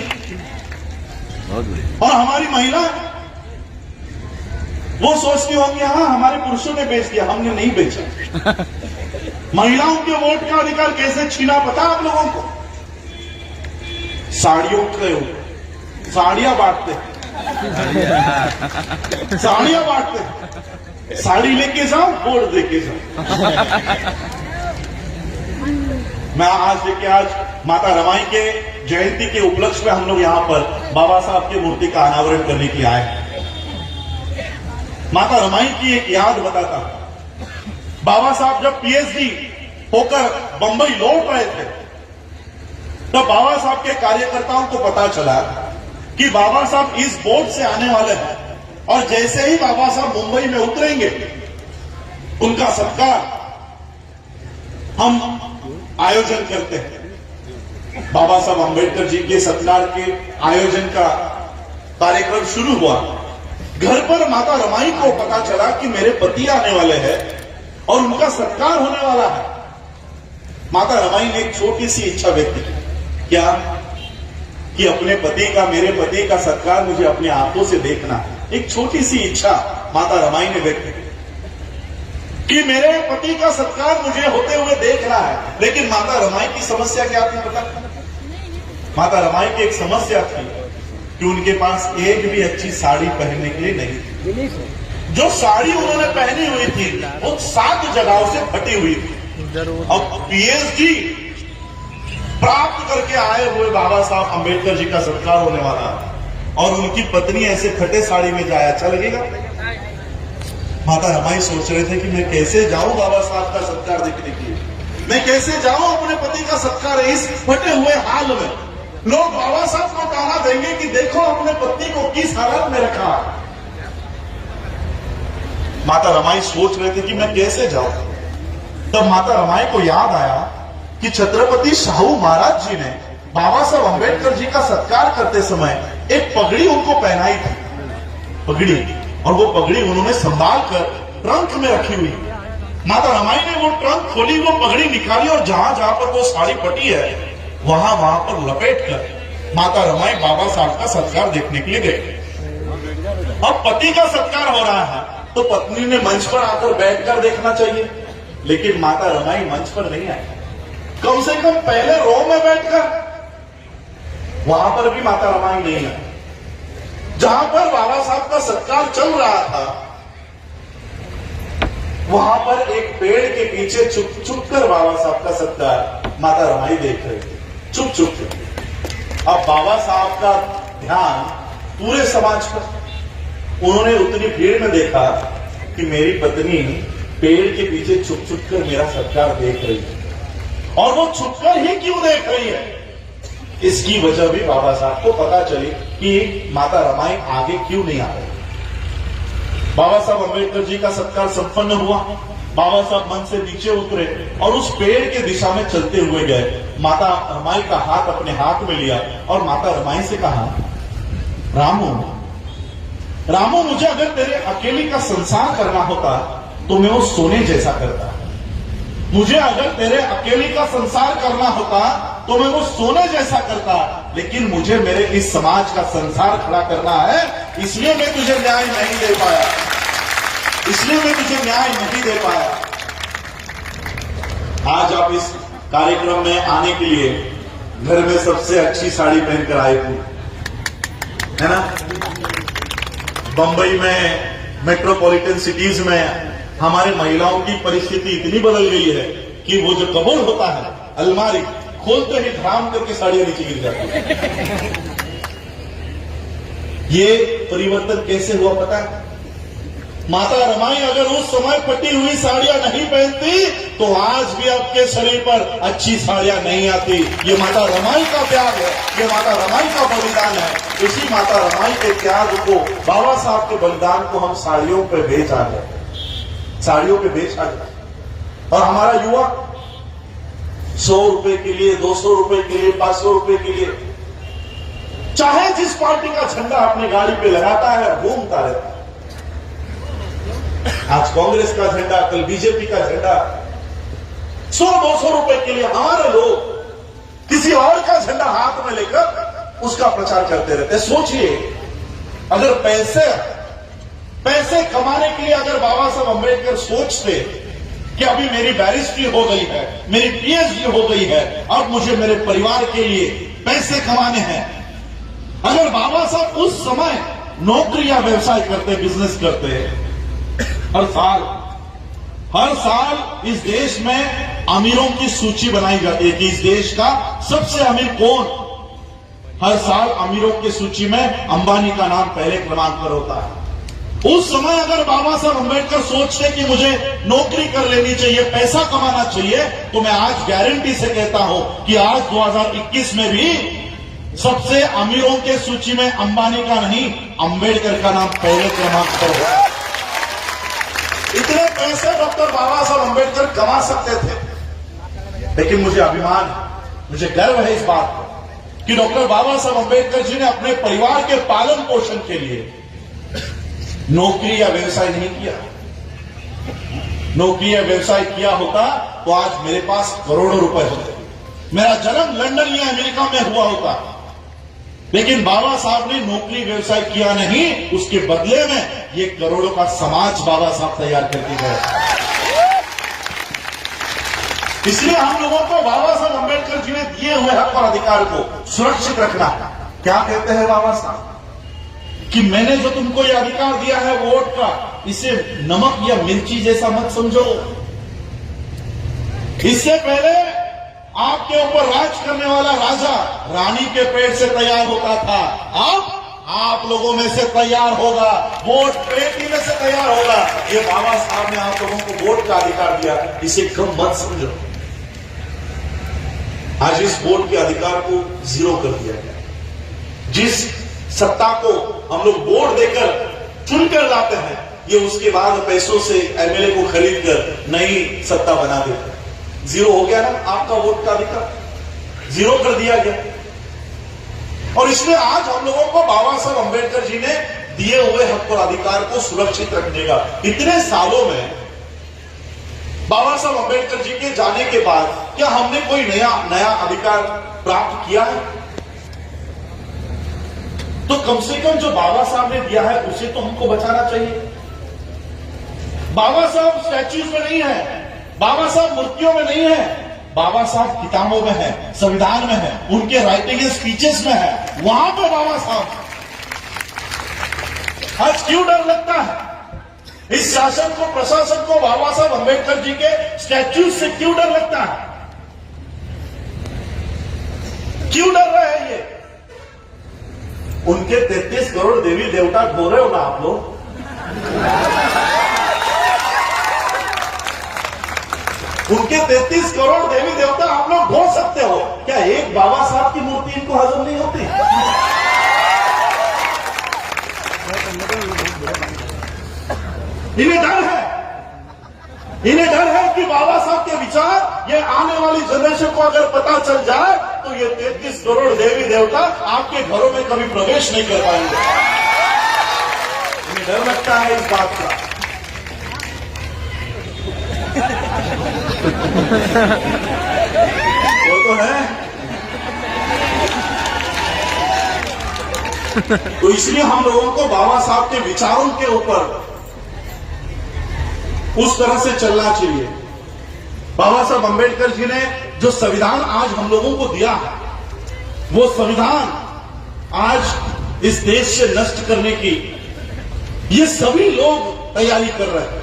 और हमारी महिला वो सोचती होंगी, हाँ हमारे पुरुषों ने बेच दिया, हमने नहीं बेचा। महिलाओं के वोट का अधिकार कैसे छीना पता आप लोगों को? साड़ियों के साड़ियां बांटते, साड़ियां बांटते, साड़ी लेके जाओ, वोट देके जाओ। मैं आज माता रमाई के जयंती के उपलक्ष्य में हम लोग यहां पर बाबा साहब की मूर्ति का अनावरण करने के लिए आए हैं। माता रमाई की एक याद बताता हूं। बाबा साहब जब पीएचडी होकर बंबई लौट रहे थे, तब बाबा साहब के कार्यकर्ताओं को पता चला कि बाबा साहब इस बोर्ड से आने वाले हैं, और जैसे ही बाबा साहब मुंबई में उतरेंगे, उनका सत्कार हम आयोजन करते हैं। बाबा साहब अम्बेडकर जी के सत्कार के आयोजन का कार्यक्रम शुरू हुआ। घर पर माता रमाई को पता चला कि मेरे पति आने वाले हैं और उनका सत्कार होने वाला है। माता रमाई ने एक छोटी सी इच्छा व्यक्त की, क्या कि अपने पति का, मेरे पति का सत्कार मुझे अपने आंखों से देखना है। एक छोटी सी इच्छा माता रमाई ने व्यक्त की कि मेरे पति का सत्कार मुझे होते हुए देखना है। लेकिन माता रमाई की समस्या क्या थी पता? माता रमाई की एक समस्या थी कि उनके पास एक भी अच्छी साड़ी पहनने के लिए नहीं थी। जो साड़ी उन्होंने पहनी हुई थी वो 7 जगहों से फटी हुई थी। अब पीएचडी प्राप्त करके आए हुए बाबा साहब अम्बेडकर जी का सत्कार होने वाला और उनकी पत्नी ऐसे फटे साड़ी में जाए, अच्छा लगेगा? माता रमाई सोच रहे थे कि मैं कैसे जाऊं बाबा साहब का सत्कार देखने के लिए, मैं कैसे जाऊं अपने पति का सत्कार। इस फटे हुए हाल में लोग बाबा साहब को ताना देंगे कि देखो अपने पत्नी को किस हालत में रखा, माता रमाई सोच रहे थे कि मैं कैसे जाऊं। तब माता रमाई को याद आया कि छत्रपति शाहू महाराज जी ने बाबा साहब अंबेडकर जी का सत्कार करते समय एक पगड़ी उनको पहनाई थी, पगड़ी, और वो पगड़ी उन्होंने संभाल कर ट्रंक में रखी हुई। माता रमाई ने वो ट्रंक खोली, वो पगड़ी निकाली और जहां जहां पर वो साड़ी पटी है वहां वहां पर लपेट कर माता रमाई बाबा साहब का सत्कार देखने के लिए गए। अब पति का सत्कार हो रहा है तो पत्नी ने मंच पर आकर बैठकर देखना चाहिए, लेकिन माता रमाई मंच पर नहीं आई, कम से कम पहले रो में बैठकर। वहां पर भी माता रमाई नहीं आई। जहां पर बाबा साहब का सत्कार चल रहा था वहां पर एक पेड़ के पीछे चुप चुप कर बाबा साहब का सत्कार माता रमाई देख रही थी, चुप चुप कर। अब बाबा साहब का ध्यान पूरे समाज पर। उन्होंने उतनी भीड़ में देखा कि मेरी पत्नी पेड़ के पीछे छुप छुप कर मेरा सत्कार देख रही है, और वो छुपकर ही क्यों देख रही है, इसकी वजह भी बाबा साहब को पता चली कि माता रमाई आगे क्यों नहीं आ रही। बाबा साहब अंबेडकर जी का सत्कार संपन्न हुआ। बाबा साहब मंच से नीचे उतरे और उस पेड़ के दिशा में चलते हुए गए। माता रमाई का हाथ अपने हाथ में लिया और माता रमाई से कहा, रामू, रामू, मुझे अगर तेरे अकेली का संसार करना होता तो मैं वो सोने जैसा करता। मुझे अगर तेरे अकेली का संसार करना होता तो मैं वो सोने जैसा करता, लेकिन मुझे मेरे इस समाज का संसार खड़ा करना है, इसलिए मैं तुझे न्याय नहीं दे पाया, इसलिए मैं तुझे न्याय नहीं दे पाया। आज आप इस कार्यक्रम में आने के लिए घर में सबसे अच्छी साड़ी पहनकर आए थे, है ना। बंबई में, मेट्रोपॉलिटन सिटीज में हमारे महिलाओं की परिस्थिति इतनी बदल गई है कि वो जो कबोर्ड होता है, अलमारी खोलते ही धड़ाम करके साड़ियां नीचे गिर जाती है। ये परिवर्तन कैसे हुआ पता है? माता रमाई अगर उस समय फटी हुई साड़ियां नहीं पहनती तो आज भी आपके शरीर पर अच्छी साड़ियां नहीं आती। ये माता रमाई का त्याग है, ये माता रमाई का बलिदान है। इसी माता रमाई के त्याग को, बाबा साहब के बलिदान को हम साड़ियों पे बेच आ गए, साड़ियों पे बेच आ गए। और हमारा युवा 100 रुपए के लिए, 200 रुपए के लिए, 500 रुपए के लिए चाहे जिस पार्टी का झंडा अपने गाड़ी पे लगाता है, घूमता रहता है। आज कांग्रेस का झंडा, कल बीजेपी का झंडा। 100-200 रुपए के लिए हमारे लोग किसी और का झंडा हाथ में लेकर उसका प्रचार करते रहते। सोचिए, अगर पैसे कमाने के लिए अगर बाबा साहब अंबेडकर सोचते कि अभी मेरी बैरिस्ट्री हो गई है, मेरी पीएचडी हो गई है, अब मुझे मेरे परिवार के लिए पैसे कमाने हैं, अगर बाबा साहब उस समय नौकरी या व्यवसाय करते, बिजनेस करते, हर साल इस देश में अमीरों की सूची बनाई जाती है कि इस देश का सबसे अमीर कौन। हर साल अमीरों की सूची में अंबानी का नाम पहले क्रमांक पर होता है। उस समय अगर बाबा साहब अंबेडकर सोचते कि मुझे नौकरी कर लेनी चाहिए, पैसा कमाना चाहिए, तो मैं आज गारंटी से कहता हूं कि आज 2021 में भी सबसे अमीरों के सूची में अंबानी का नहीं, अंबेडकर का नाम पहले क्रमांक पर है। इतने पैसे डॉक्टर बाबा साहब अंबेडकर कमा सकते थे, लेकिन मुझे अभिमान है, मुझे गर्व है इस बात पर कि डॉक्टर बाबा साहब अंबेडकर जी ने अपने परिवार के पालन पोषण के लिए नौकरी या व्यवसाय नहीं किया। नौकरी या व्यवसाय किया होता तो आज मेरे पास करोड़ों रुपए होते, मेरा जन्म लंदन या अमेरिका में हुआ होता, लेकिन बाबा साहब ने नौकरी व्यवसाय किया नहीं, उसके बदले में ये करोड़ों का समाज बाबा साहब तैयार करके गए। इसलिए हम लोगों को बाबा साहब अंबेडकर जी ने दिए हुए हक और अधिकार को सुरक्षित रखना। क्या कहते हैं बाबा साहब कि मैंने जो तुमको ये अधिकार दिया है वोट का, इसे नमक या मिर्ची जैसा मत समझो। इससे पहले आपके ऊपर राज करने वाला राजा रानी के पेट से तैयार होता था, अब आप लोगों में से तैयार होगा, वोट पेटी में से तैयार होगा। ये बाबा साहब ने आप लोगों को वोट का अधिकार दिया, इसे कम मत समझो। आज इस वोट के अधिकार को जीरो कर दिया गया। जिस सत्ता को हम लोग वोट देकर चुनकर लाते हैं, ये उसके बाद पैसों से एमएलए को खरीद कर नई सत्ता बना देते। जीरो हो गया ना आपका वोट का अधिकार, जीरो कर दिया गया। और इसलिए आज हम लोगों को बाबा साहब अंबेडकर जी ने दिए हुए हक और अधिकार को सुरक्षित रखने का, इतने सालों में बाबा साहब अंबेडकर जी के जाने के बाद क्या हमने कोई नया अधिकार प्राप्त किया है? तो कम से कम जो बाबा साहब ने दिया है उसे तो हमको बचाना चाहिए। बाबा साहब स्टैच्यूज में नहीं है, बाबा साहब मूर्तियों में नहीं है, बाबा साहब किताबों में है, संविधान में है, उनके राइटिंग स्पीचेस में है, वहां पे बाबा साहब। आज क्यों डर लगता है इस शासन को, प्रशासन को बाबा साहब अंबेडकर जी के स्टैच्यूज से क्यों डर लगता है? क्यों डर रहे हैं ये? उनके 33 करोड़ देवी देवता ढो रहे हो ना आप लोग? उनके 33 करोड़ देवी देवता आप लोग ढो सकते हो, क्या एक बाबा साहब की मूर्ति इनको हजम नहीं होती? इन्हें डर है, इन्हें डर है कि बाबा साहब के विचार ये आने वाली जनरेशन को अगर पता चल जाए तो ये 33 करोड़ देवी देवता आपके घरों में कभी प्रवेश नहीं कर पाएंगे। इन्हें डर लगता है इस बात का। वो तो है। तो इसलिए हम लोगों को बाबा साहब के विचारों के ऊपर उस तरह से चलना चाहिए। बाबा साहब अंबेडकर जी ने जो संविधान आज हम लोगों को दिया है, वो संविधान आज इस देश से नष्ट करने की ये सभी लोग तैयारी कर रहे हैं।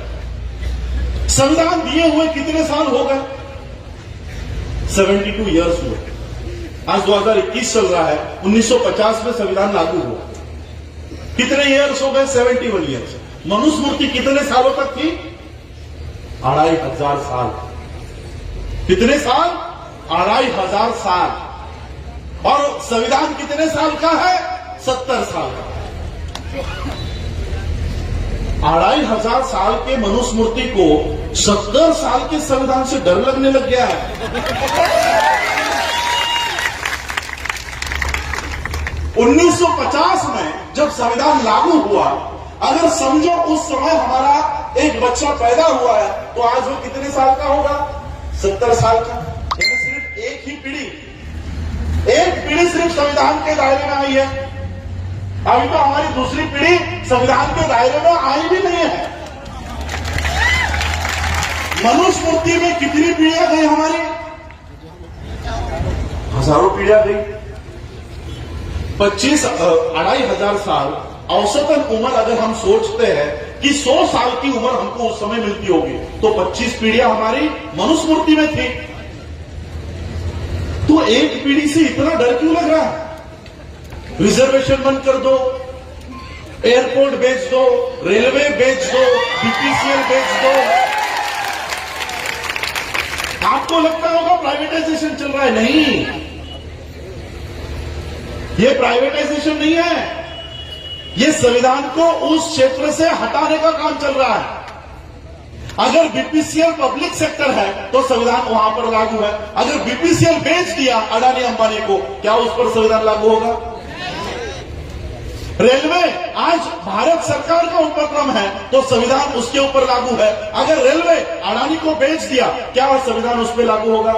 संविधान दिए हुए कितने साल हो गए? 72 इयर्स हुए। आज 2021 चल रहा है, 1950 में संविधान लागू हुआ। कितने इयर्स हो गए? 71 इयर्स। मनुस्मृति कितने सालों तक थी? 2500 साल। कितने साल? 2500 साल। और संविधान कितने साल का है? 70 साल का। 2500 साल के मनुस्मृति को 70 साल के संविधान से डर लगने लग गया है। 1950 में जब संविधान लागू हुआ, अगर समझो उस समय हमारा एक बच्चा पैदा हुआ है तो आज वो कितने साल का होगा? 70 साल का। यानी सिर्फ एक ही पीढ़ी सिर्फ संविधान के दायरे में आई है। अभी तो हमारी दूसरी पीढ़ी संविधान के दायरे में आई भी नहीं है। मनुस्मृति में कितनी पीढ़ियां गई हमारी? हजारों पीढ़ियां गई। 25,000 साल औसतन उम्र अगर हम सोचते हैं कि 100 साल की उम्र हमको उस समय मिलती होगी, तो 25 पीढ़ियां हमारी मनुस्मृति में थी। तो एक पीढ़ी से इतना डर क्यों लग रहा है? रिजर्वेशन बंद कर दो, एयरपोर्ट बेच दो, रेलवे बेच दो, बीपीसीएल बेच दो। आपको लगता होगा प्राइवेटाइजेशन चल रहा है। नहीं, ये प्राइवेटाइजेशन नहीं है, ये संविधान को उस क्षेत्र से हटाने का काम चल रहा है। अगर बीपीसीएल पब्लिक सेक्टर है तो संविधान वहां पर लागू है। अगर बीपीसीएल बेच दिया अडानी अंबानी को, क्या उस पर संविधान लागू होगा? रेलवे आज भारत सरकार का उपक्रम है तो संविधान उसके ऊपर लागू है। अगर रेलवे अडानी को बेच दिया, क्या संविधान उस पर लागू होगा?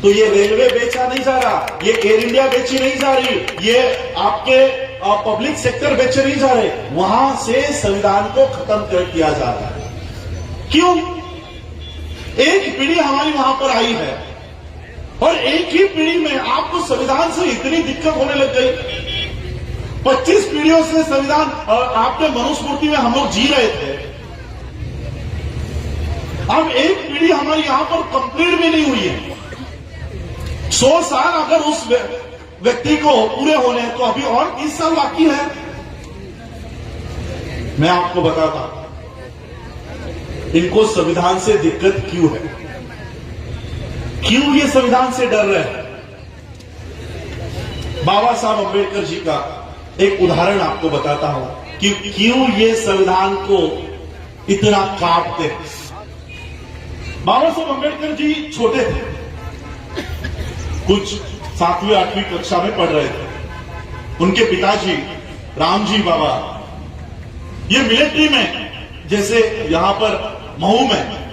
तो ये रेलवे बेचा नहीं जा रहा, ये एयर इंडिया बेची नहीं जा रही, ये आपके पब्लिक सेक्टर बेचे नहीं जा रहे, वहां से संविधान को खत्म कर दिया जा रहा है। क्यों? एक पीढ़ी हमारी वहां पर आई है और एक ही पीढ़ी में आपको संविधान से इतनी दिक्कत होने लग गई। 25 पीढ़ियों से संविधान आपके मनुस्मृति में हम लोग जी रहे थे। अब एक पीढ़ी हमारी यहां पर कंप्लीट भी नहीं हुई है। 100 साल अगर उस व्यक्ति को पूरे होने हैं तो अभी और 30 साल बाकी है। मैं आपको बताता हूं इनको संविधान से दिक्कत क्यों है, क्यों ये संविधान से डर रहे हैं। बाबा साहब अंबेडकर जी का एक उदाहरण आपको बताता हूं। कि क्यों ये संविधान को इतना काटते हैं। बाबा साहब अम्बेडकर जी छोटे थे, कुछ 7वीं 8वीं कक्षा में पढ़ रहे थे। उनके पिताजी रामजी बाबा ये मिलिट्री में, जैसे यहां पर महू में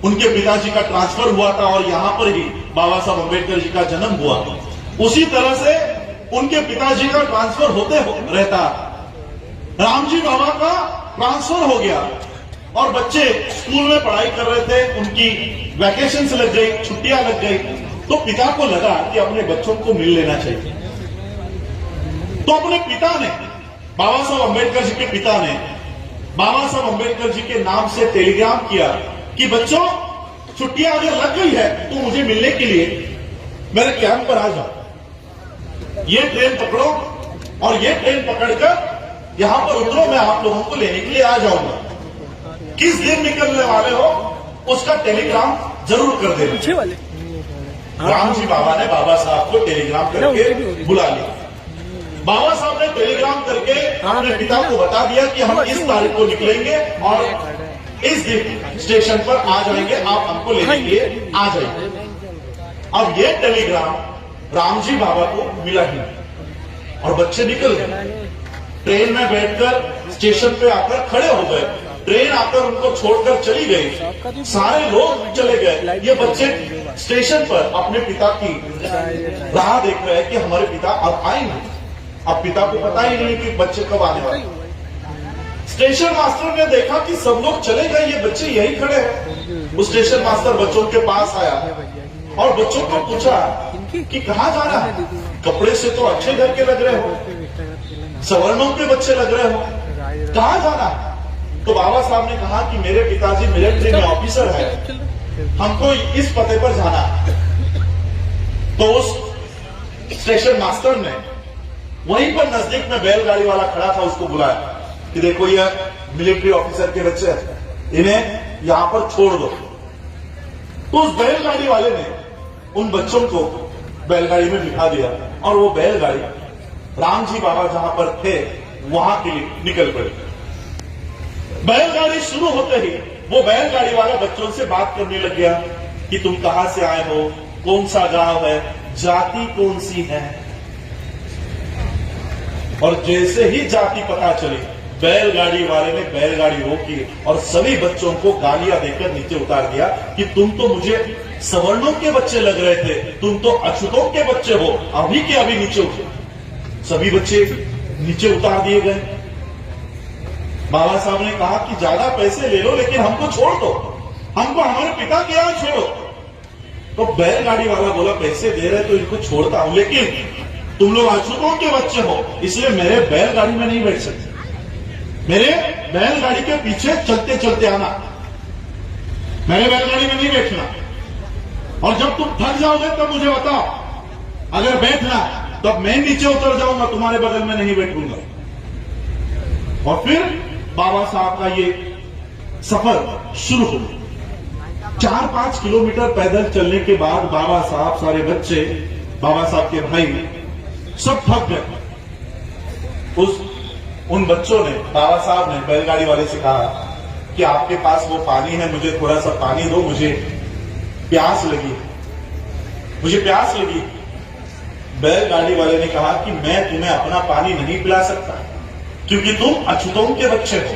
उनके पिताजी का ट्रांसफर हुआ था और यहां पर ही बाबा साहब अम्बेडकर जी का जन्म हुआ, उसी तरह से उनके पिताजी का ट्रांसफर होते रहता। रामजी बाबा का ट्रांसफर हो गया और बच्चे स्कूल में पढ़ाई कर रहे थे, उनकी वैकेशंस लग गई, छुट्टियां लग गई, तो पिता को लगा कि अपने बच्चों को मिल लेना चाहिए। तो अपने पिता ने, बाबा साहब अम्बेडकर जी के पिता ने बाबा साहब अम्बेडकर जी के नाम से टेलीग्राम किया कि बच्चों छुट्टियां अगर लग गई है तो मुझे मिलने के लिए मेरे कैंप पर आ जाओ, ये ट्रेन पकड़ो और ये ट्रेन पकड़कर यहां पर उतरो, मैं आप लोगों को लेने के लिए आ जाऊंगा। किस दिन निकलने वाले हो उसका टेलीग्राम जरूर कर देना। रामजी बाबा ने बाबा साहब को टेलीग्राम करके बुला लिया। बाबा साहब ने टेलीग्राम करके अपने पिता को बता दिया कि हम इस तारीख को निकलेंगे और इस दिन स्टेशन पर आ जाएंगे, आप हमको लेने के लिए आ जाएंगे। अब ये टेलीग्राम रामजी बाबा को मिला ही और बच्चे निकल गए। ट्रेन में बैठकर स्टेशन पे आकर खड़े हो गए, ट्रेन आकर उनको छोड़कर चली गई, सारे लोग चले गए। ये बच्चे स्टेशन पर अपने पिता की राह देख रहे हैं कि हमारे पिता अब आएंगे। अब पिता को पता ही नहीं कि बच्चे कब आने वाले। स्टेशन मास्टर ने देखा कि सब लोग चले गए, ये बच्चे यही खड़े हैं। उस स्टेशन मास्टर बच्चों के पास आया और बच्चों को पूछा कि कहाँ जा रहा है, कपड़े से तो अच्छे घर के लग रहे हो, सवर्णों के बच्चे लग रहे हो, कहाँ जा रहा है? तो बाबा साहब ने कहा कि मेरे पिताजी मिलिट्री में ऑफिसर है, हमको इस पते पर जाना है। तो उस स्टेशन मास्टर ने वहीं पर नजदीक में बैलगाड़ी वाला खड़ा था, उसको बुलाया कि देखो ये मिलिट्री ऑफिसर के बच्चे हैं, इन्हें यहां पर छोड़ दो। तो उस बैलगाड़ी वाले ने उन बच्चों को बैलगाड़ी में बिठा दिया और वो बैलगाड़ी रामजी बाबा जहां पर थे वहां के लिए निकल पड़ी। बैलगाड़ी शुरू होते ही वो बैलगाड़ी वाला बच्चों से बात करने लग गया कि तुम कहां से आए हो, कौन सा गांव है, जाति कौन सी है। और जैसे ही जाति पता चली, बैलगाड़ी वाले ने बैलगाड़ी रोकी और सभी बच्चों को गालियां देकर नीचे उतार दिया कि तुम तो मुझे सवर्णों के बच्चे लग रहे थे, तुम तो अछूतों के बच्चे हो, अभी के अभी नीचे उतरो। सभी बच्चे नीचे उतार दिए गए। बाबा साहब ने कहा कि ज्यादा पैसे ले लो लेकिन हमको छोड़ दो, हमको हमारे पिता के यहां छोड़ो। तो बैलगाड़ी वाला बोला पैसे दे रहे तो इनको छोड़ता हूं, लेकिन तुम लोग अछूतों के बच्चे हो इसलिए मेरे बैलगाड़ी में नहीं बैठ सकते, मेरे बैलगाड़ी के पीछे चलते चलते आना, मेरे बैलगाड़ी में नहीं बैठना। और जब तुम थक जाओगे तब मुझे बताओ, अगर बैठना तब मैं नीचे उतर जाऊंगा, तुम्हारे बगल में नहीं बैठूंगा। और फिर बाबा साहब का ये सफर शुरू हो। 4-5 किलोमीटर पैदल चलने के बाद बाबा साहब, सारे बच्चे, बाबा साहब के भाई सब थक गए। उन बच्चों ने, बाबा साहब ने बैलगाड़ी वाले से कहा कि आपके पास वो पानी है, मुझे थोड़ा सा पानी दो, मुझे प्यास लगी, मुझे प्यास लगी। बैलगाड़ी वाले ने कहा कि मैं तुम्हें अपना पानी नहीं पिला सकता क्योंकि तुम अछूतों के बच्चे हो,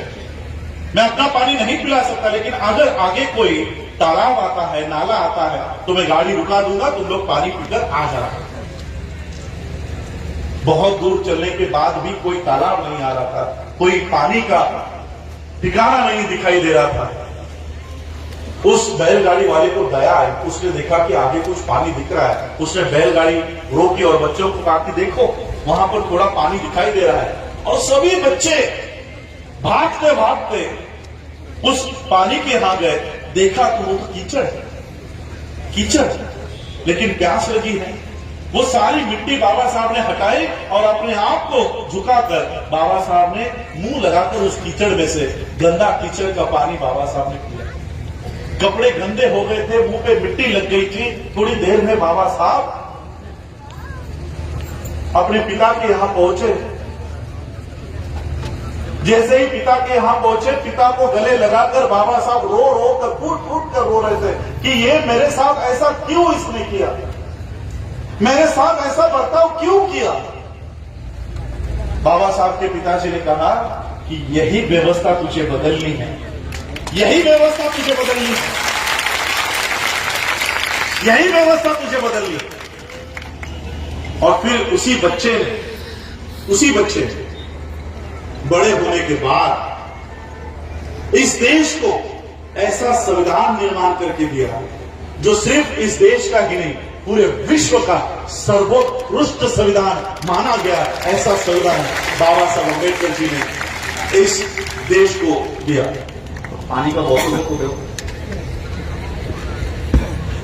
मैं अपना पानी नहीं पिला सकता, लेकिन अगर आगे कोई तालाब आता है, नाला आता है तो मैं गाड़ी रुका दूंगा, तुम लोग पानी पीकर आ जाना। बहुत दूर चलने के बाद भी कोई तालाब नहीं आ रहा था, कोई पानी का ठिकाना नहीं दिखाई दे रहा था। उस बैलगाड़ी वाले को दया आई, उसने देखा कि आगे कुछ पानी दिख रहा है, उसने बैलगाड़ी रोकी और बच्चों को कहा कि देखो वहां पर थोड़ा पानी दिखाई दे रहा है। और सभी बच्चे भागते भागते उस पानी के यहां गए, देखा तो वो कीचड़ कीचड़, लेकिन प्यास लगी है। वो सारी मिट्टी बाबा साहब ने हटाई और अपने आप को झुकाकर बाबा साहब ने मुंह लगाकर उस कीचड़ में से गंदा कीचड़ का पानी बाबा साहब ने पिया। कपड़े गंदे हो गए थे, मुंह पे मिट्टी लग गई थी। थोड़ी देर में बाबा साहब अपने पिता के यहां पहुंचे जैसे ही पिता के यहां पहुंचे, पिता को गले लगाकर बाबा साहब रो रो कर फूट फूट कर रो रहे थे कि ये मेरे साथ ऐसा क्यों इसने किया, मेरे साथ ऐसा बर्ताव क्यों किया। बाबा साहब के पिताजी ने कहा कि यही व्यवस्था तुझे बदलनी है, यही व्यवस्था तुझे बदलनी है, यही व्यवस्था तुझे बदलनी है। और फिर उसी बच्चे ने बड़े होने के बाद इस देश को ऐसा संविधान निर्माण करके दिया जो सिर्फ इस देश का ही नहीं, पूरे विश्व का सर्वोत्कृष्ट संविधान माना गया। ऐसा संविधान बाबा साहब अम्बेडकर जी ने इस देश को दिया। पानी का बोतल को दो।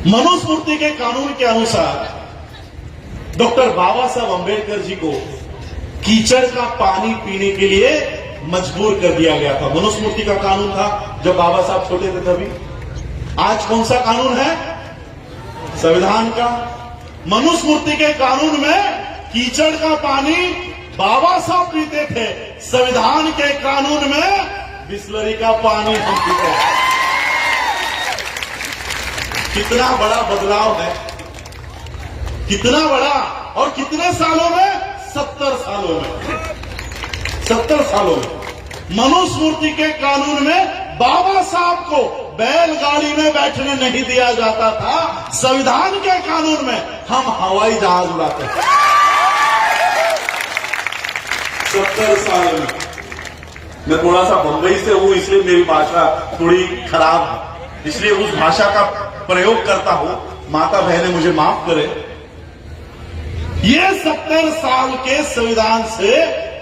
मनुस्मृति के कानून के अनुसार डॉक्टर बाबा साहब अम्बेडकर जी को कीचड़ का पानी पीने के लिए मजबूर कर दिया गया था। मनुस्मृति का कानून था जब बाबा साहब छोटे थे तभी। आज कौन सा कानून है? संविधान का। मनुस्मृति के कानून में कीचड़ का पानी बाबा साहब पीते थे, संविधान के कानून में बिस्लरी का पानी हम पीते हैं। कितना बड़ा बदलाव है, कितना बड़ा। और कितने सालों में? 70 सालों में। 70 सालों में मनुस्मृति के कानून में बाबा साहब को बैलगाड़ी में बैठने नहीं दिया जाता था, संविधान के कानून में हम हवाई जहाज उड़ाते हैं। 70 साल में। मैं थोड़ा सा बंबई से हूं इसलिए मेरी भाषा थोड़ी खराब है, इसलिए उस भाषा का प्रयोग करता हूं, माता बहनें मुझे माफ करें। ये 70 साल के संविधान से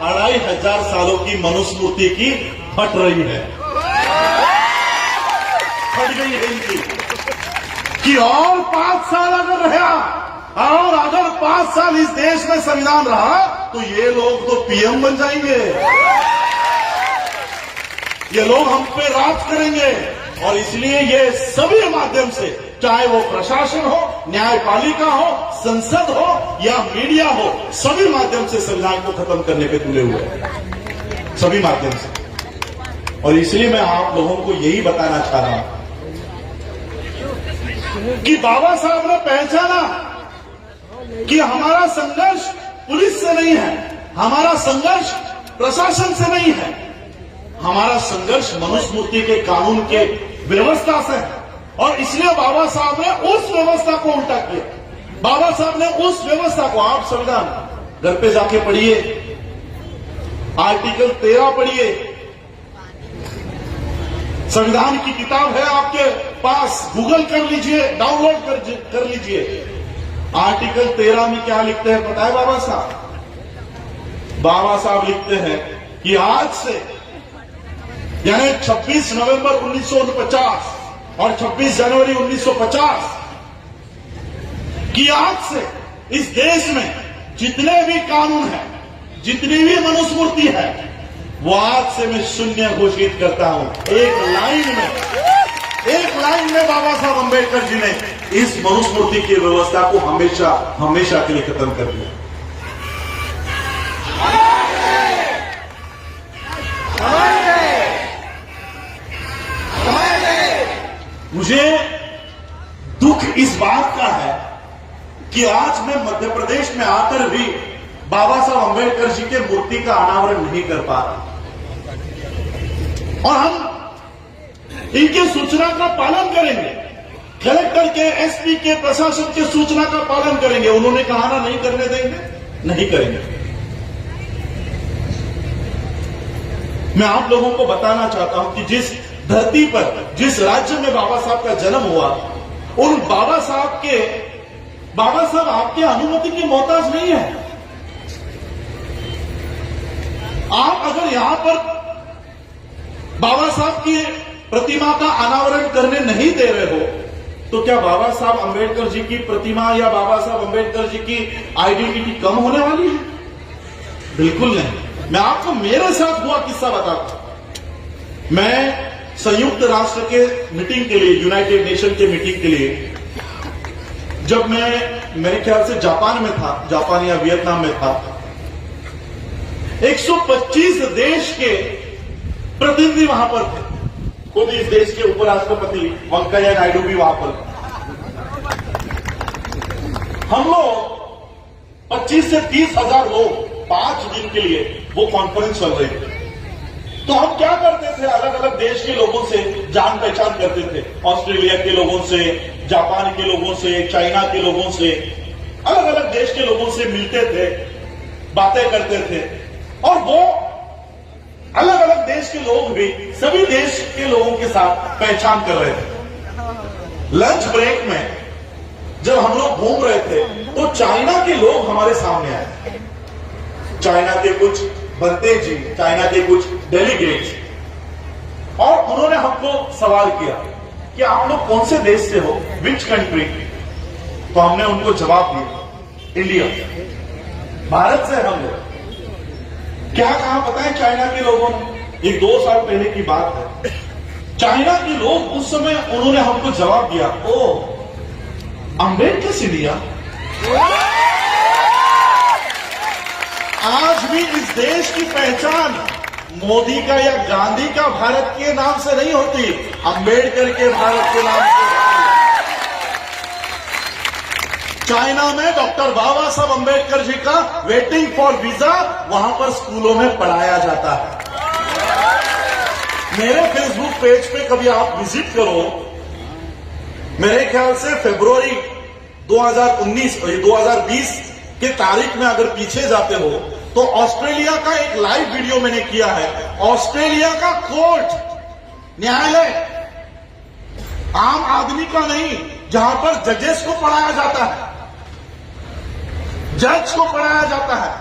2500 सालों की मनुस्मृति की फट रही है, फट गई है इनकी कि और 5 साल अगर रहा, और अगर 5 साल इस देश में संविधान रहा तो ये लोग तो पीएम बन जाएंगे, ये लोग हम पे राज करेंगे। और इसलिए ये सभी माध्यम से, चाहे वो प्रशासन हो, न्यायपालिका हो, संसद हो या मीडिया हो, सभी माध्यम से संविधान को खत्म करने पे तुले हुए हैं, सभी माध्यम से। और इसलिए मैं आप लोगों को यही बताना चाह रहा हूं कि बाबा साहब ने पहचाना कि हमारा संघर्ष पुलिस से नहीं है, हमारा संघर्ष प्रशासन से नहीं है, हमारा संघर्ष मनुस्मृति के कानून के व्यवस्था से है। और इसलिए बाबा साहब ने उस व्यवस्था को उल्टा किया। बाबा साहब ने उस व्यवस्था को, आप संविधान घर पे जाके पढ़िए, आर्टिकल 13 पढ़िए, संविधान की किताब है आपके पास, गूगल कर लीजिए, डाउनलोड कर लीजिए। आर्टिकल 13 में क्या लिखते हैं पता है बाबा साहब? बाबा साहब लिखते हैं कि आज से यानी 26 नवंबर 1949 और 26 जनवरी 1950 की आज से इस देश में जितने भी कानून हैं, जितनी भी मनुस्मृति है, वो आज से मैं शून्य घोषित करता हूं। एक लाइन में बाबा साहब अम्बेडकर जी ने इस मनुस्मृति की व्यवस्था को हमेशा के लिए खत्म कर दिया। मुझे दुख इस बात का है कि आज मैं मध्य प्रदेश में आकर भी बाबा साहब अम्बेडकर जी के मूर्ति का अनावरण नहीं कर पा रहा। और हम इनके सूचना का पालन करेंगे, कलेक्टर के, एसपी के, प्रशासन के सूचना का पालन करेंगे। उन्होंने कहा ना नहीं करने देंगे, नहीं करेंगे। मैं आप लोगों को बताना चाहता हूं कि जिस धरती पर, जिस राज्य में बाबा साहब का जन्म हुआ, उन बाबा साहब आपके अनुमति की मोहताज नहीं है। आप अगर यहां पर बाबा साहब की प्रतिमा का अनावरण करने नहीं दे रहे हो तो क्या बाबा साहब अम्बेडकर जी की प्रतिमा या बाबा साहब अम्बेडकर जी की आइडेंटिटी कम होने वाली है? बिल्कुल नहीं। मैं आपको मेरे साथ हुआ किस्सा बताता हूं। मैं संयुक्त राष्ट्र के मीटिंग के लिए, यूनाइटेड नेशन के मीटिंग के लिए, जब मैं मेरे ख्याल से जापान में था, जापान या वियतनाम में था, 125 देश के प्रतिनिधि वहां पर थे। खुद इस देश के उपराष्ट्रपति वेंकैया नायडू भी वहां पर थे। हम लोग 25 से 30 हजार लोग 5 दिन के लिए वो कॉन्फ्रेंस चल रही थी। तो हम क्या करते थे, अलग अलग देश के लोगों से जान पहचान करते थे। ऑस्ट्रेलिया के लोगों से, जापान के लोगों से, चाइना के लोगों से, अलग अलग देश के लोगों से मिलते थे, बातें करते थे। और वो अलग अलग देश के लोग भी सभी देश के लोगों के साथ पहचान कर रहे थे। लंच ब्रेक में जब हम लोग घूम रहे थे तो चाइना के लोग हमारे सामने आए। चाइना के कुछ भरते जी, चाइना के कुछ डेलीगेट्स, और उन्होंने हमको सवाल किया कि आप लोग कौन से देश से हो, विच कंट्री। तो हमने उनको जवाब दिया, इंडिया, भारत से हम लोग। क्या कहा पता है चाइना के लोगों ने? ये 2 साल पहले की बात है। चाइना के लोग उस समय उन्होंने हमको जवाब दिया, ओ अम्बेडकर से लिया। आज भी इस देश की पहचान मोदी का या गांधी का भारत के नाम से नहीं होती, अम्बेडकर के भारत के नाम से। चाइना में डॉक्टर बाबा साहब अम्बेडकर जी का वेटिंग फॉर वीजा वहां पर स्कूलों में पढ़ाया जाता है। मेरे फेसबुक पेज पे कभी आप विजिट करो, मेरे ख्याल से फरवरी 2019 और 2020 के तारीख में अगर पीछे जाते हो तो ऑस्ट्रेलिया का एक लाइव वीडियो मैंने किया है। ऑस्ट्रेलिया का कोर्ट, न्यायालय, आम आदमी का नहीं, जहां पर जजेस को पढ़ाया जाता है, जज को पढ़ाया जाता है,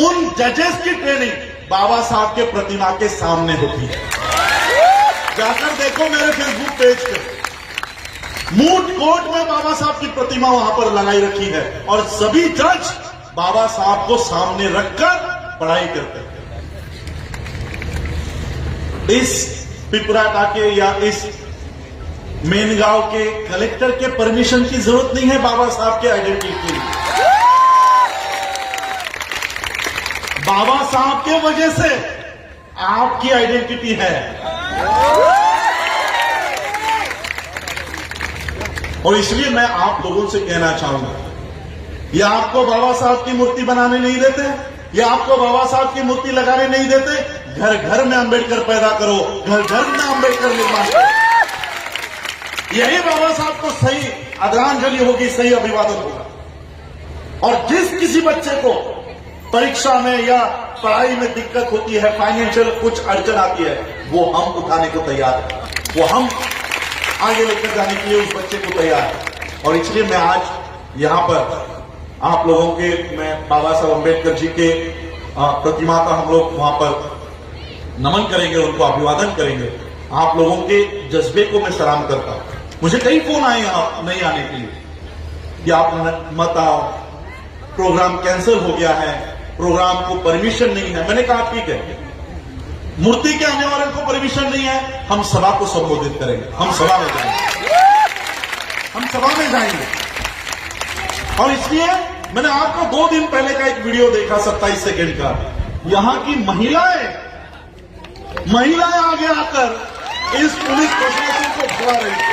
उन जजेस की ट्रेनिंग बाबा साहब के प्रतिमा के सामने होती है। जाकर देखो मेरे फेसबुक पेज पे, मूट कोर्ट में बाबा साहब की प्रतिमा वहां पर लगाई रखी है और सभी जज बाबा साहब को सामने रखकर पढ़ाई करते हैं। इस पिपराटा के या इस मेन गांव के कलेक्टर के परमिशन की जरूरत नहीं है बाबा साहब के आइडेंटिटी के लिए। बाबा साहब के वजह से आपकी आइडेंटिटी है। और इसलिए मैं आप लोगों से कहना चाहूंगा, ये आपको बाबा साहब की मूर्ति बनाने नहीं देते, ये आपको बाबा साहब की मूर्ति लगाने नहीं देते। घर घर में अंबेडकर पैदा करो, घर घर में अंबेडकर निर्माण करो। यही बाबा साहब को सही आदरांजलि होगी, सही अभिवादन होगा। और जिस किसी बच्चे को परीक्षा में या पढ़ाई में दिक्कत होती है, फाइनेंशियल कुछ अड़चन आती है, वो हम उठाने को तैयार है, वो हम आगे लेकर जाने के लिए उस बच्चे को तैयार है। और इसलिए मैं आज यहां पर आप लोगों के, मैं बाबा साहब अम्बेडकर जी के प्रतिमा का हम लोग वहां पर नमन करेंगे, उनको अभिवादन करेंगे। आप लोगों के जज्बे को मैं सलाम करता हूं। मुझे कई फोन आए यहाँ नहीं आने के लिए कि आप मत आओ, प्रोग्राम कैंसिल हो गया है, प्रोग्राम को परमिशन नहीं है। मैंने कहा ठीक है, मूर्ति के आने वाले को परमिशन नहीं है, हम सभा को संबोधित करेंगे, हम सभा में जाएंगे, हम सभा में जाएंगे। और इसलिए मैंने आपको 2 दिन पहले का एक वीडियो देखा 27 सेकंड का। यहां की महिलाएं आगे आकर इस पुलिस प्रशासन को भगा रही थी,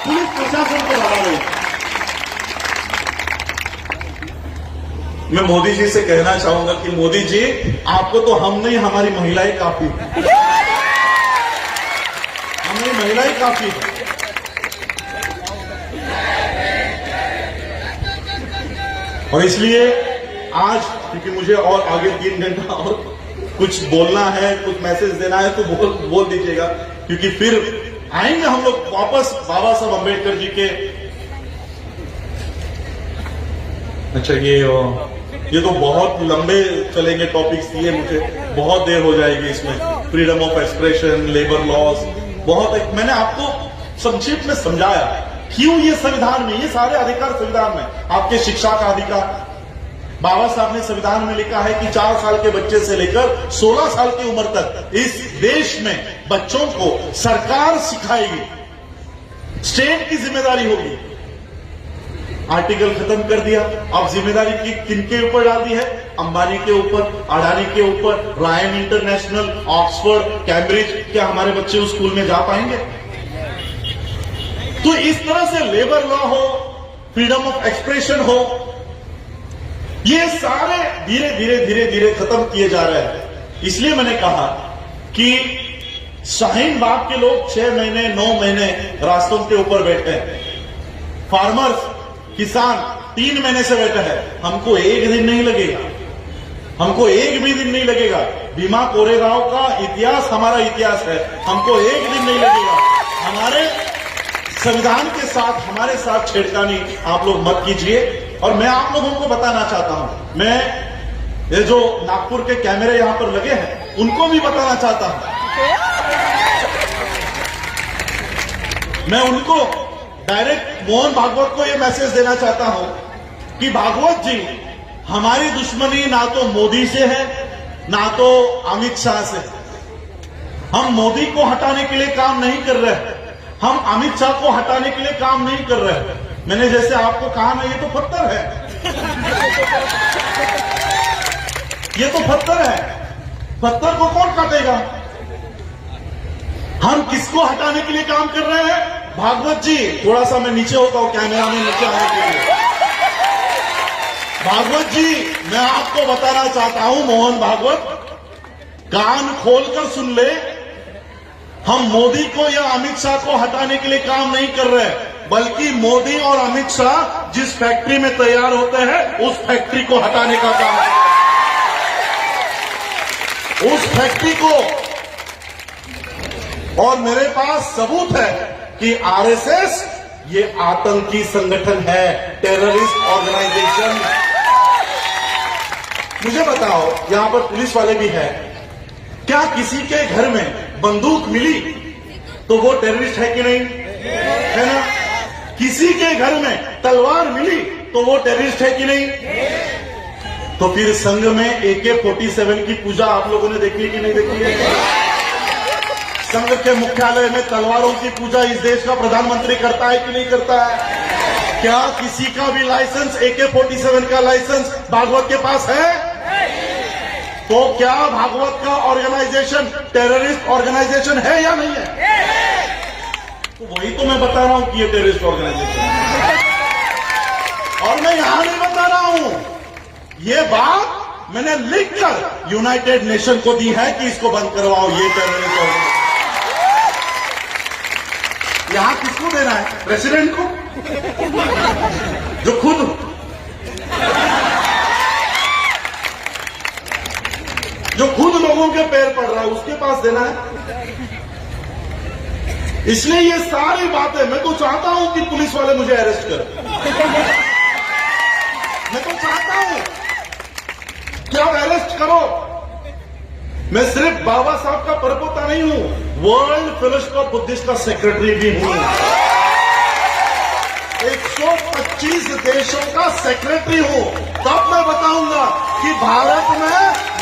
पुलिस प्रशासन को भगा रही थी। मैं मोदी जी से कहना चाहूंगा कि मोदी जी, आपको तो हम नहीं, हमारी महिलाएं काफी है, हमारी महिलाएं काफी है। और इसलिए आज, क्योंकि मुझे और आगे 3 घंटा और कुछ बोलना है, कुछ मैसेज देना है, तो बोल दीजिएगा, क्योंकि फिर आएंगे हम लोग वापस बाबा साहब अम्बेडकर जी के। अच्छा, ये तो बहुत लंबे चलेंगे टॉपिक्स, ये मुझे बहुत देर हो जाएगी इसमें। Freedom of expression, labour laws, बहुत मैंने आपको संक्षिप्त में समझाया क्यों ये संविधान में, ये सारे अधिकार संविधान में। आपके शिक्षा का अधिकार, बाबा साहब ने संविधान में लिखा है कि 4 साल के बच्चे से लेकर 16 साल की उम्र तक इस देश में बच्चों को सरकार सिखाएगी, स्टेट की जिम्मेदारी होगी। आर्टिकल खत्म कर दिया। अब जिम्मेदारी किनके ऊपर डाल दी है? अंबानी के ऊपर, अडानी के ऊपर, रायन इंटरनेशनल, ऑक्सफोर्ड, कैम्ब्रिज। क्या हमारे बच्चे उस स्कूल में जा पाएंगे? तो इस तरह से लेबर लॉ हो, फ्रीडम ऑफ एक्सप्रेशन हो, ये सारे धीरे धीरे धीरे धीरे खत्म किए जा रहे हैं। इसलिए मैंने कहा कि शाहीन बाग के लोग 6 महीने 9 महीने रास्तों के ऊपर बैठे हैं, फार्मर्स किसान 3 महीने से बैठे हैं। हमको एक दिन नहीं लगेगा, हमको एक भी दिन नहीं लगेगा। भीमा कोरेगांव का इतिहास हमारा इतिहास है, हमको एक दिन नहीं लगेगा। हमारे संविधान के साथ हमारे साथ छेड़खानी आप लोग मत कीजिए। और मैं आप लोगों को बताना चाहता हूं, मैं ये जो नागपुर के कैमरे यहां पर लगे हैं उनको भी बताना चाहता हूं, मैं उनको डायरेक्ट मोहन भागवत को ये मैसेज देना चाहता हूं कि भागवत जी, हमारी दुश्मनी ना तो मोदी से है ना तो अमित शाह से। हम मोदी को हटाने के लिए काम नहीं कर रहे, हम अमित शाह को हटाने के लिए काम नहीं कर रहे। मैंने जैसे आपको कहा ना, ये तो पत्थर है, ये तो पत्थर है, पत्थर को कौन काटेगा? हम किसको हटाने के लिए काम कर रहे हैं? भागवत जी, थोड़ा सा मैं नीचे होता हूं कैमरा में नीचे आने के लिए। भागवत जी, मैं आपको बताना चाहता हूं, मोहन भागवत, कान खोलकर सुन ले, हम मोदी को या अमित शाह को हटाने के लिए काम नहीं कर रहे, बल्कि मोदी और अमित शाह जिस फैक्ट्री में तैयार होते हैं उस फैक्ट्री को हटाने का काम है। उस फैक्ट्री को, और मेरे पास सबूत है कि आरएसएस ये आतंकी संगठन है, टेररिस्ट ऑर्गेनाइजेशन। मुझे बताओ, यहां पर पुलिस वाले भी हैं, क्या किसी के घर में बंदूक मिली तो वो टेररिस्ट है कि नहीं? है ना? किसी के घर में तलवार मिली तो वो टेररिस्ट है कि नहीं? तो फिर संघ में AK-47 की पूजा आप लोगों ने देखी कि नहीं देखी है? संघ के मुख्यालय में तलवारों की पूजा इस देश का प्रधानमंत्री करता है कि नहीं करता है? क्या किसी का भी लाइसेंस, AK-47 का लाइसेंस भागवत के पास है? तो क्या भागवत का ऑर्गेनाइजेशन टेररिस्ट ऑर्गेनाइजेशन है या नहीं है? तो वही तो मैं बता रहा हूं कि ये टेररिस्ट ऑर्गेनाइजेशन है। और मैं यहां नहीं बता रहा हूं, ये बात मैंने लिखकर यूनाइटेड नेशन को दी है कि इसको बंद करवाओ, ये टेररिस्ट ऑर्गेनाइजेशन। यहां किसको देना है? प्रेसिडेंट को, जो खुद लोगों के पैर पड़ रहा है, उसके पास देना है। इसलिए ये सारी बातें, मैं तो चाहता हूं कि पुलिस वाले मुझे अरेस्ट करें, मैं तो चाहता हूं कि आप अरेस्ट करो। मैं सिर्फ बाबा साहब का परपोता नहीं हूं, वर्ल्ड फेलोशिप ऑफ बुद्धिस्ट का सेक्रेटरी भी हूं, 125 देशों का सेक्रेटरी हूं। तब मैं बताऊंगा कि भारत में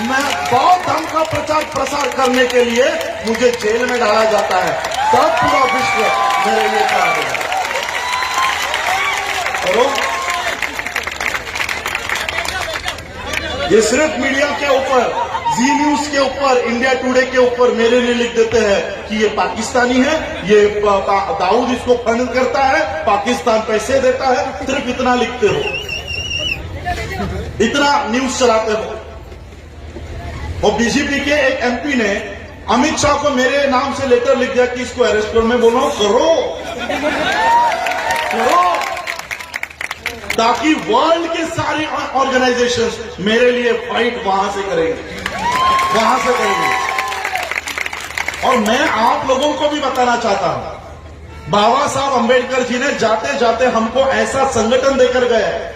मैं बौद्ध धर्म का प्रचार प्रसार करने के लिए मुझे जेल में डाला जाता है, तब पूरा विश्व मेरे लिए खड़ा है। ये सिर्फ मीडिया के ऊपर, जी न्यूज के ऊपर, इंडिया टुडे के ऊपर मेरे लिए लिख देते हैं कि ये पाकिस्तानी है, ये दाऊद इसको फंड करता है, पाकिस्तान पैसे देता है। सिर्फ इतना लिखते हो, इतना न्यूज चलाते हो। और बीजेपी के एक एमपी ने अमित शाह को मेरे नाम से लेटर लिख दिया कि इसको अरेस्ट करो। मैं बोल रहा हूं करो, ताकि वर्ल्ड के सारे ऑर्गेनाइजेशंस मेरे लिए फाइट वहां से करेंगे। और मैं आप लोगों को भी बताना चाहता हूं, बाबा साहब अंबेडकर जी ने जाते जाते हमको ऐसा संगठन देकर गए,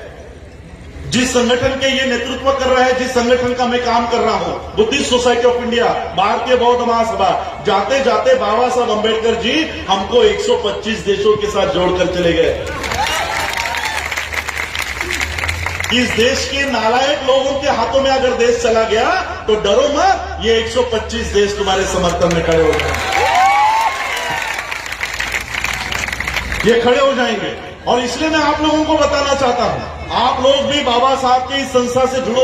जिस संगठन के ये नेतृत्व कर रहा है, जिस संगठन का मैं काम कर रहा हूं, बुद्धिस्ट सोसाइटी ऑफ इंडिया, भारतीय बौद्ध महासभा, जाते जाते बाबा साहब अंबेडकर जी हमको 125 देशों के साथ जोड़कर चले गए। इस देश के नालायक लोगों के हाथों में अगर देश चला गया तो डरो मत, ये 125 देश तुम्हारे समर्थन में खड़े हो जाएंगे, ये खड़े हो जाएंगे। और इसलिए मैं आप लोगों को बताना चाहता हूं, आप लोग भी बाबा साहब की इस संस्था से जुड़ो,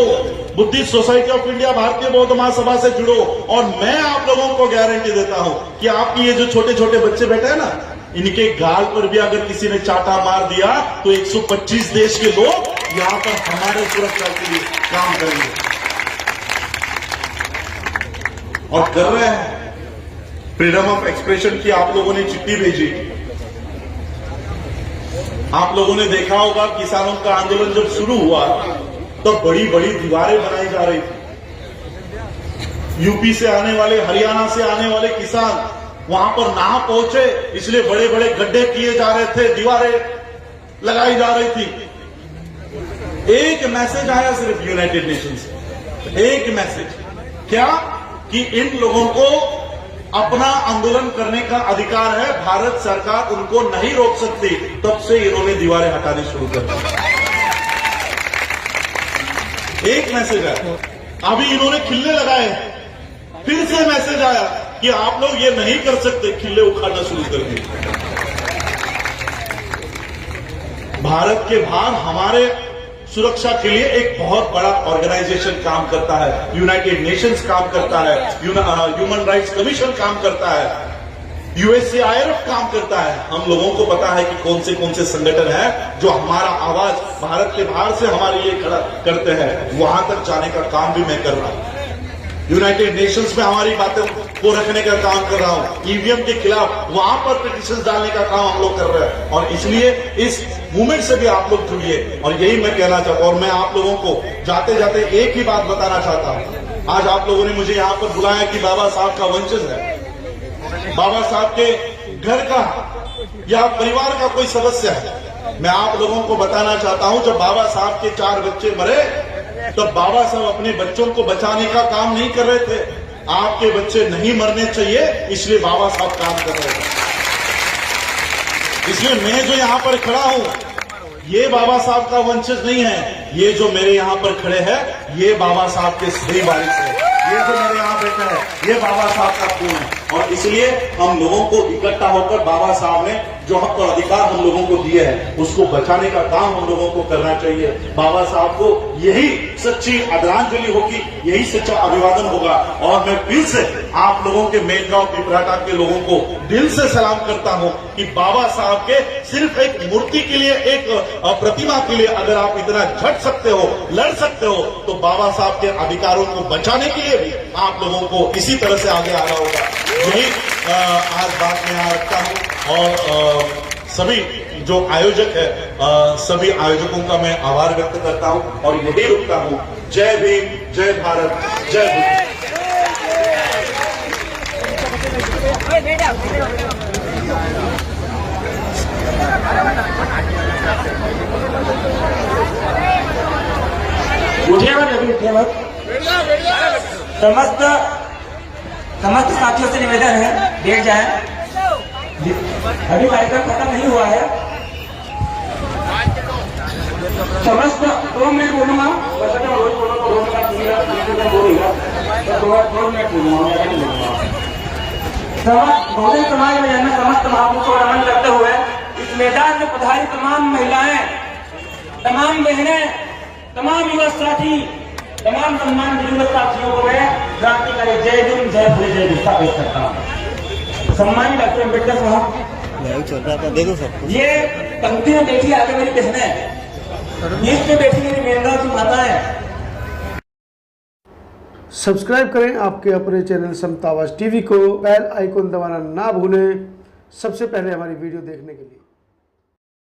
बुद्धिस्ट सोसाइटी ऑफ इंडिया भारतीय बौद्ध महासभा से जुड़ो। और मैं आप लोगों को गारंटी देता हूं कि आपकी ये जो छोटे छोटे बच्चे बैठे हैं ना, इनके गाल पर भी अगर किसी ने चाटा मार दिया तो 125 देश के लोग यहां पर हमारे सुरक्षा के लिए काम करेंगे और कर रहे हैं। फ्रीडम ऑफ एक्सप्रेशन की आप लोगों ने चिट्ठी भेजी, आप लोगों ने देखा होगा किसानों का आंदोलन जब शुरू हुआ तो बड़ी बड़ी दीवारें बनाई जा रही थी। यूपी से आने वाले, हरियाणा से आने वाले किसान वहां पर ना पहुंचे, इसलिए बड़े बड़े गड्ढे किए जा रहे थे, दीवारें लगाई जा रही थी। एक मैसेज आया सिर्फ यूनाइटेड नेशन से, एक मैसेज, क्या कि इन लोगों को अपना आंदोलन करने का अधिकार है, भारत सरकार उनको नहीं रोक सकती। तब से इन्होंने दीवारें हटानी शुरू कर दी। एक मैसेज आया, अभी इन्होंने खिल्ले लगाए, फिर से मैसेज आया कि आप लोग ये नहीं कर सकते, खिल्ले उखाड़ना शुरू कर दिए। भारत के बाहर हमारे सुरक्षा के लिए एक बहुत बड़ा ऑर्गेनाइजेशन काम करता है, यूनाइटेड नेशंस काम करता है, ह्यूमन राइट्स कमीशन काम करता है, USAIRF काम करता है। हम लोगों को पता है कि कौन से संगठन हैं जो हमारा आवाज भारत के बाहर से हमारे लिए खड़ा करते हैं। वहां तक जाने का काम भी मैं कर रहा हूं, यूनाइटेड नेशंस में हमारी बातों को रखने का काम कर रहा हूं, ईवीएम के खिलाफ वहां पर पिटीशन डालने का काम हम लोग कर रहे हैं। और इसलिए इस मूवमेंट से भी आप लोग जुड़िए। और यही मैं कहना चाहता हूं, और मैं आप लोगों को जाते जाते एक ही बात बताना चाहता हूं। आज आप लोगों ने मुझे यहां पर बुलाया कि बाबा साहब का वंशज है, बाबा साहब के घर का या परिवार का कोई सदस्य है। मैं आप लोगों को बताना चाहता हूं, जब बाबा साहब के 4 बच्चे मरे तब बाबा साहब अपने बच्चों को बचाने का काम नहीं कर रहे थे। आपके बच्चे नहीं मरने चाहिए, इसलिए बाबा साहब काम कर रहे थे। इसलिए मैं जो यहां पर खड़ा हूं, ये बाबा साहब का वंशज नहीं है। ये जो मेरे यहां पर खड़े हैं, ये बाबा साहब के सही वारिस है। ये जो मेरे यहां बैठा है, ये बाबा साहब का खून है। और इसलिए हम लोगों को इकट्ठा होकर बाबा साहब ने जो हक और अधिकार हम लोगों को दिए हैं, उसको बचाने का काम हम लोगों को करना चाहिए। बाबा साहब को यही सच्ची आदरांजलि होगी, यही सच्चा अभिवादन होगा। और मैं फिर से आप लोगों के मेलगांव पिपराटा के लोगों को दिल से सलाम करता हूं कि बाबा साहब के सिर्फ एक मूर्ति के लिए, एक प्रतिमा के लिए अगर आप इतना झट सकते हो, लड़ सकते हो, तो बाबा साहब के अधिकारों को बचाने के लिए भी आप लोगों को इसी तरह से आगे आना होगा। यही आज बात मैं यहाँ रखता हूँ। और सभी जो आयोजक है, सभी आयोजकों का मैं आभार व्यक्त करता हूँ और यही रुकता हूँ। जय भीम, जय भारत, जय बुद्ध। समस्त साथियों से निवेदन है, बैठ जाएं। अभी कार्यक्रम खत्म नहीं हुआ है। समस्त 2 मिनट बोलूंगा, वैसे मैं रोज बोलूंगा, 2 मिनट बोलूंगा, तो 2 मिनट बोलूंगा। बहुजन समाज में जन्मे समस्त महापुरुषों को नमन करते हुए इस मैदान में पधारी तमाम महिलाएं, तमाम बहनें, तमाम युवा साथी, तमाम सम्मान युवा साथियों को मैं क्रांतिकारी जय भीम, जय भोले, जय गुस्सा पेश करता हूँ। सम्मानित डॉक्टर अम्बेडकर साहब, दे दो सब। ये पंक्ति में बैठी आगे मेरी बहनें, बीच में बैठी मेरी मेलगांव की माताएं। सब्सक्राइब करें आपके अपने चैनल समता आवाज टीवी को, बेल आइकन दबाना ना भूलें सबसे पहले हमारी वीडियो देखने के लिए।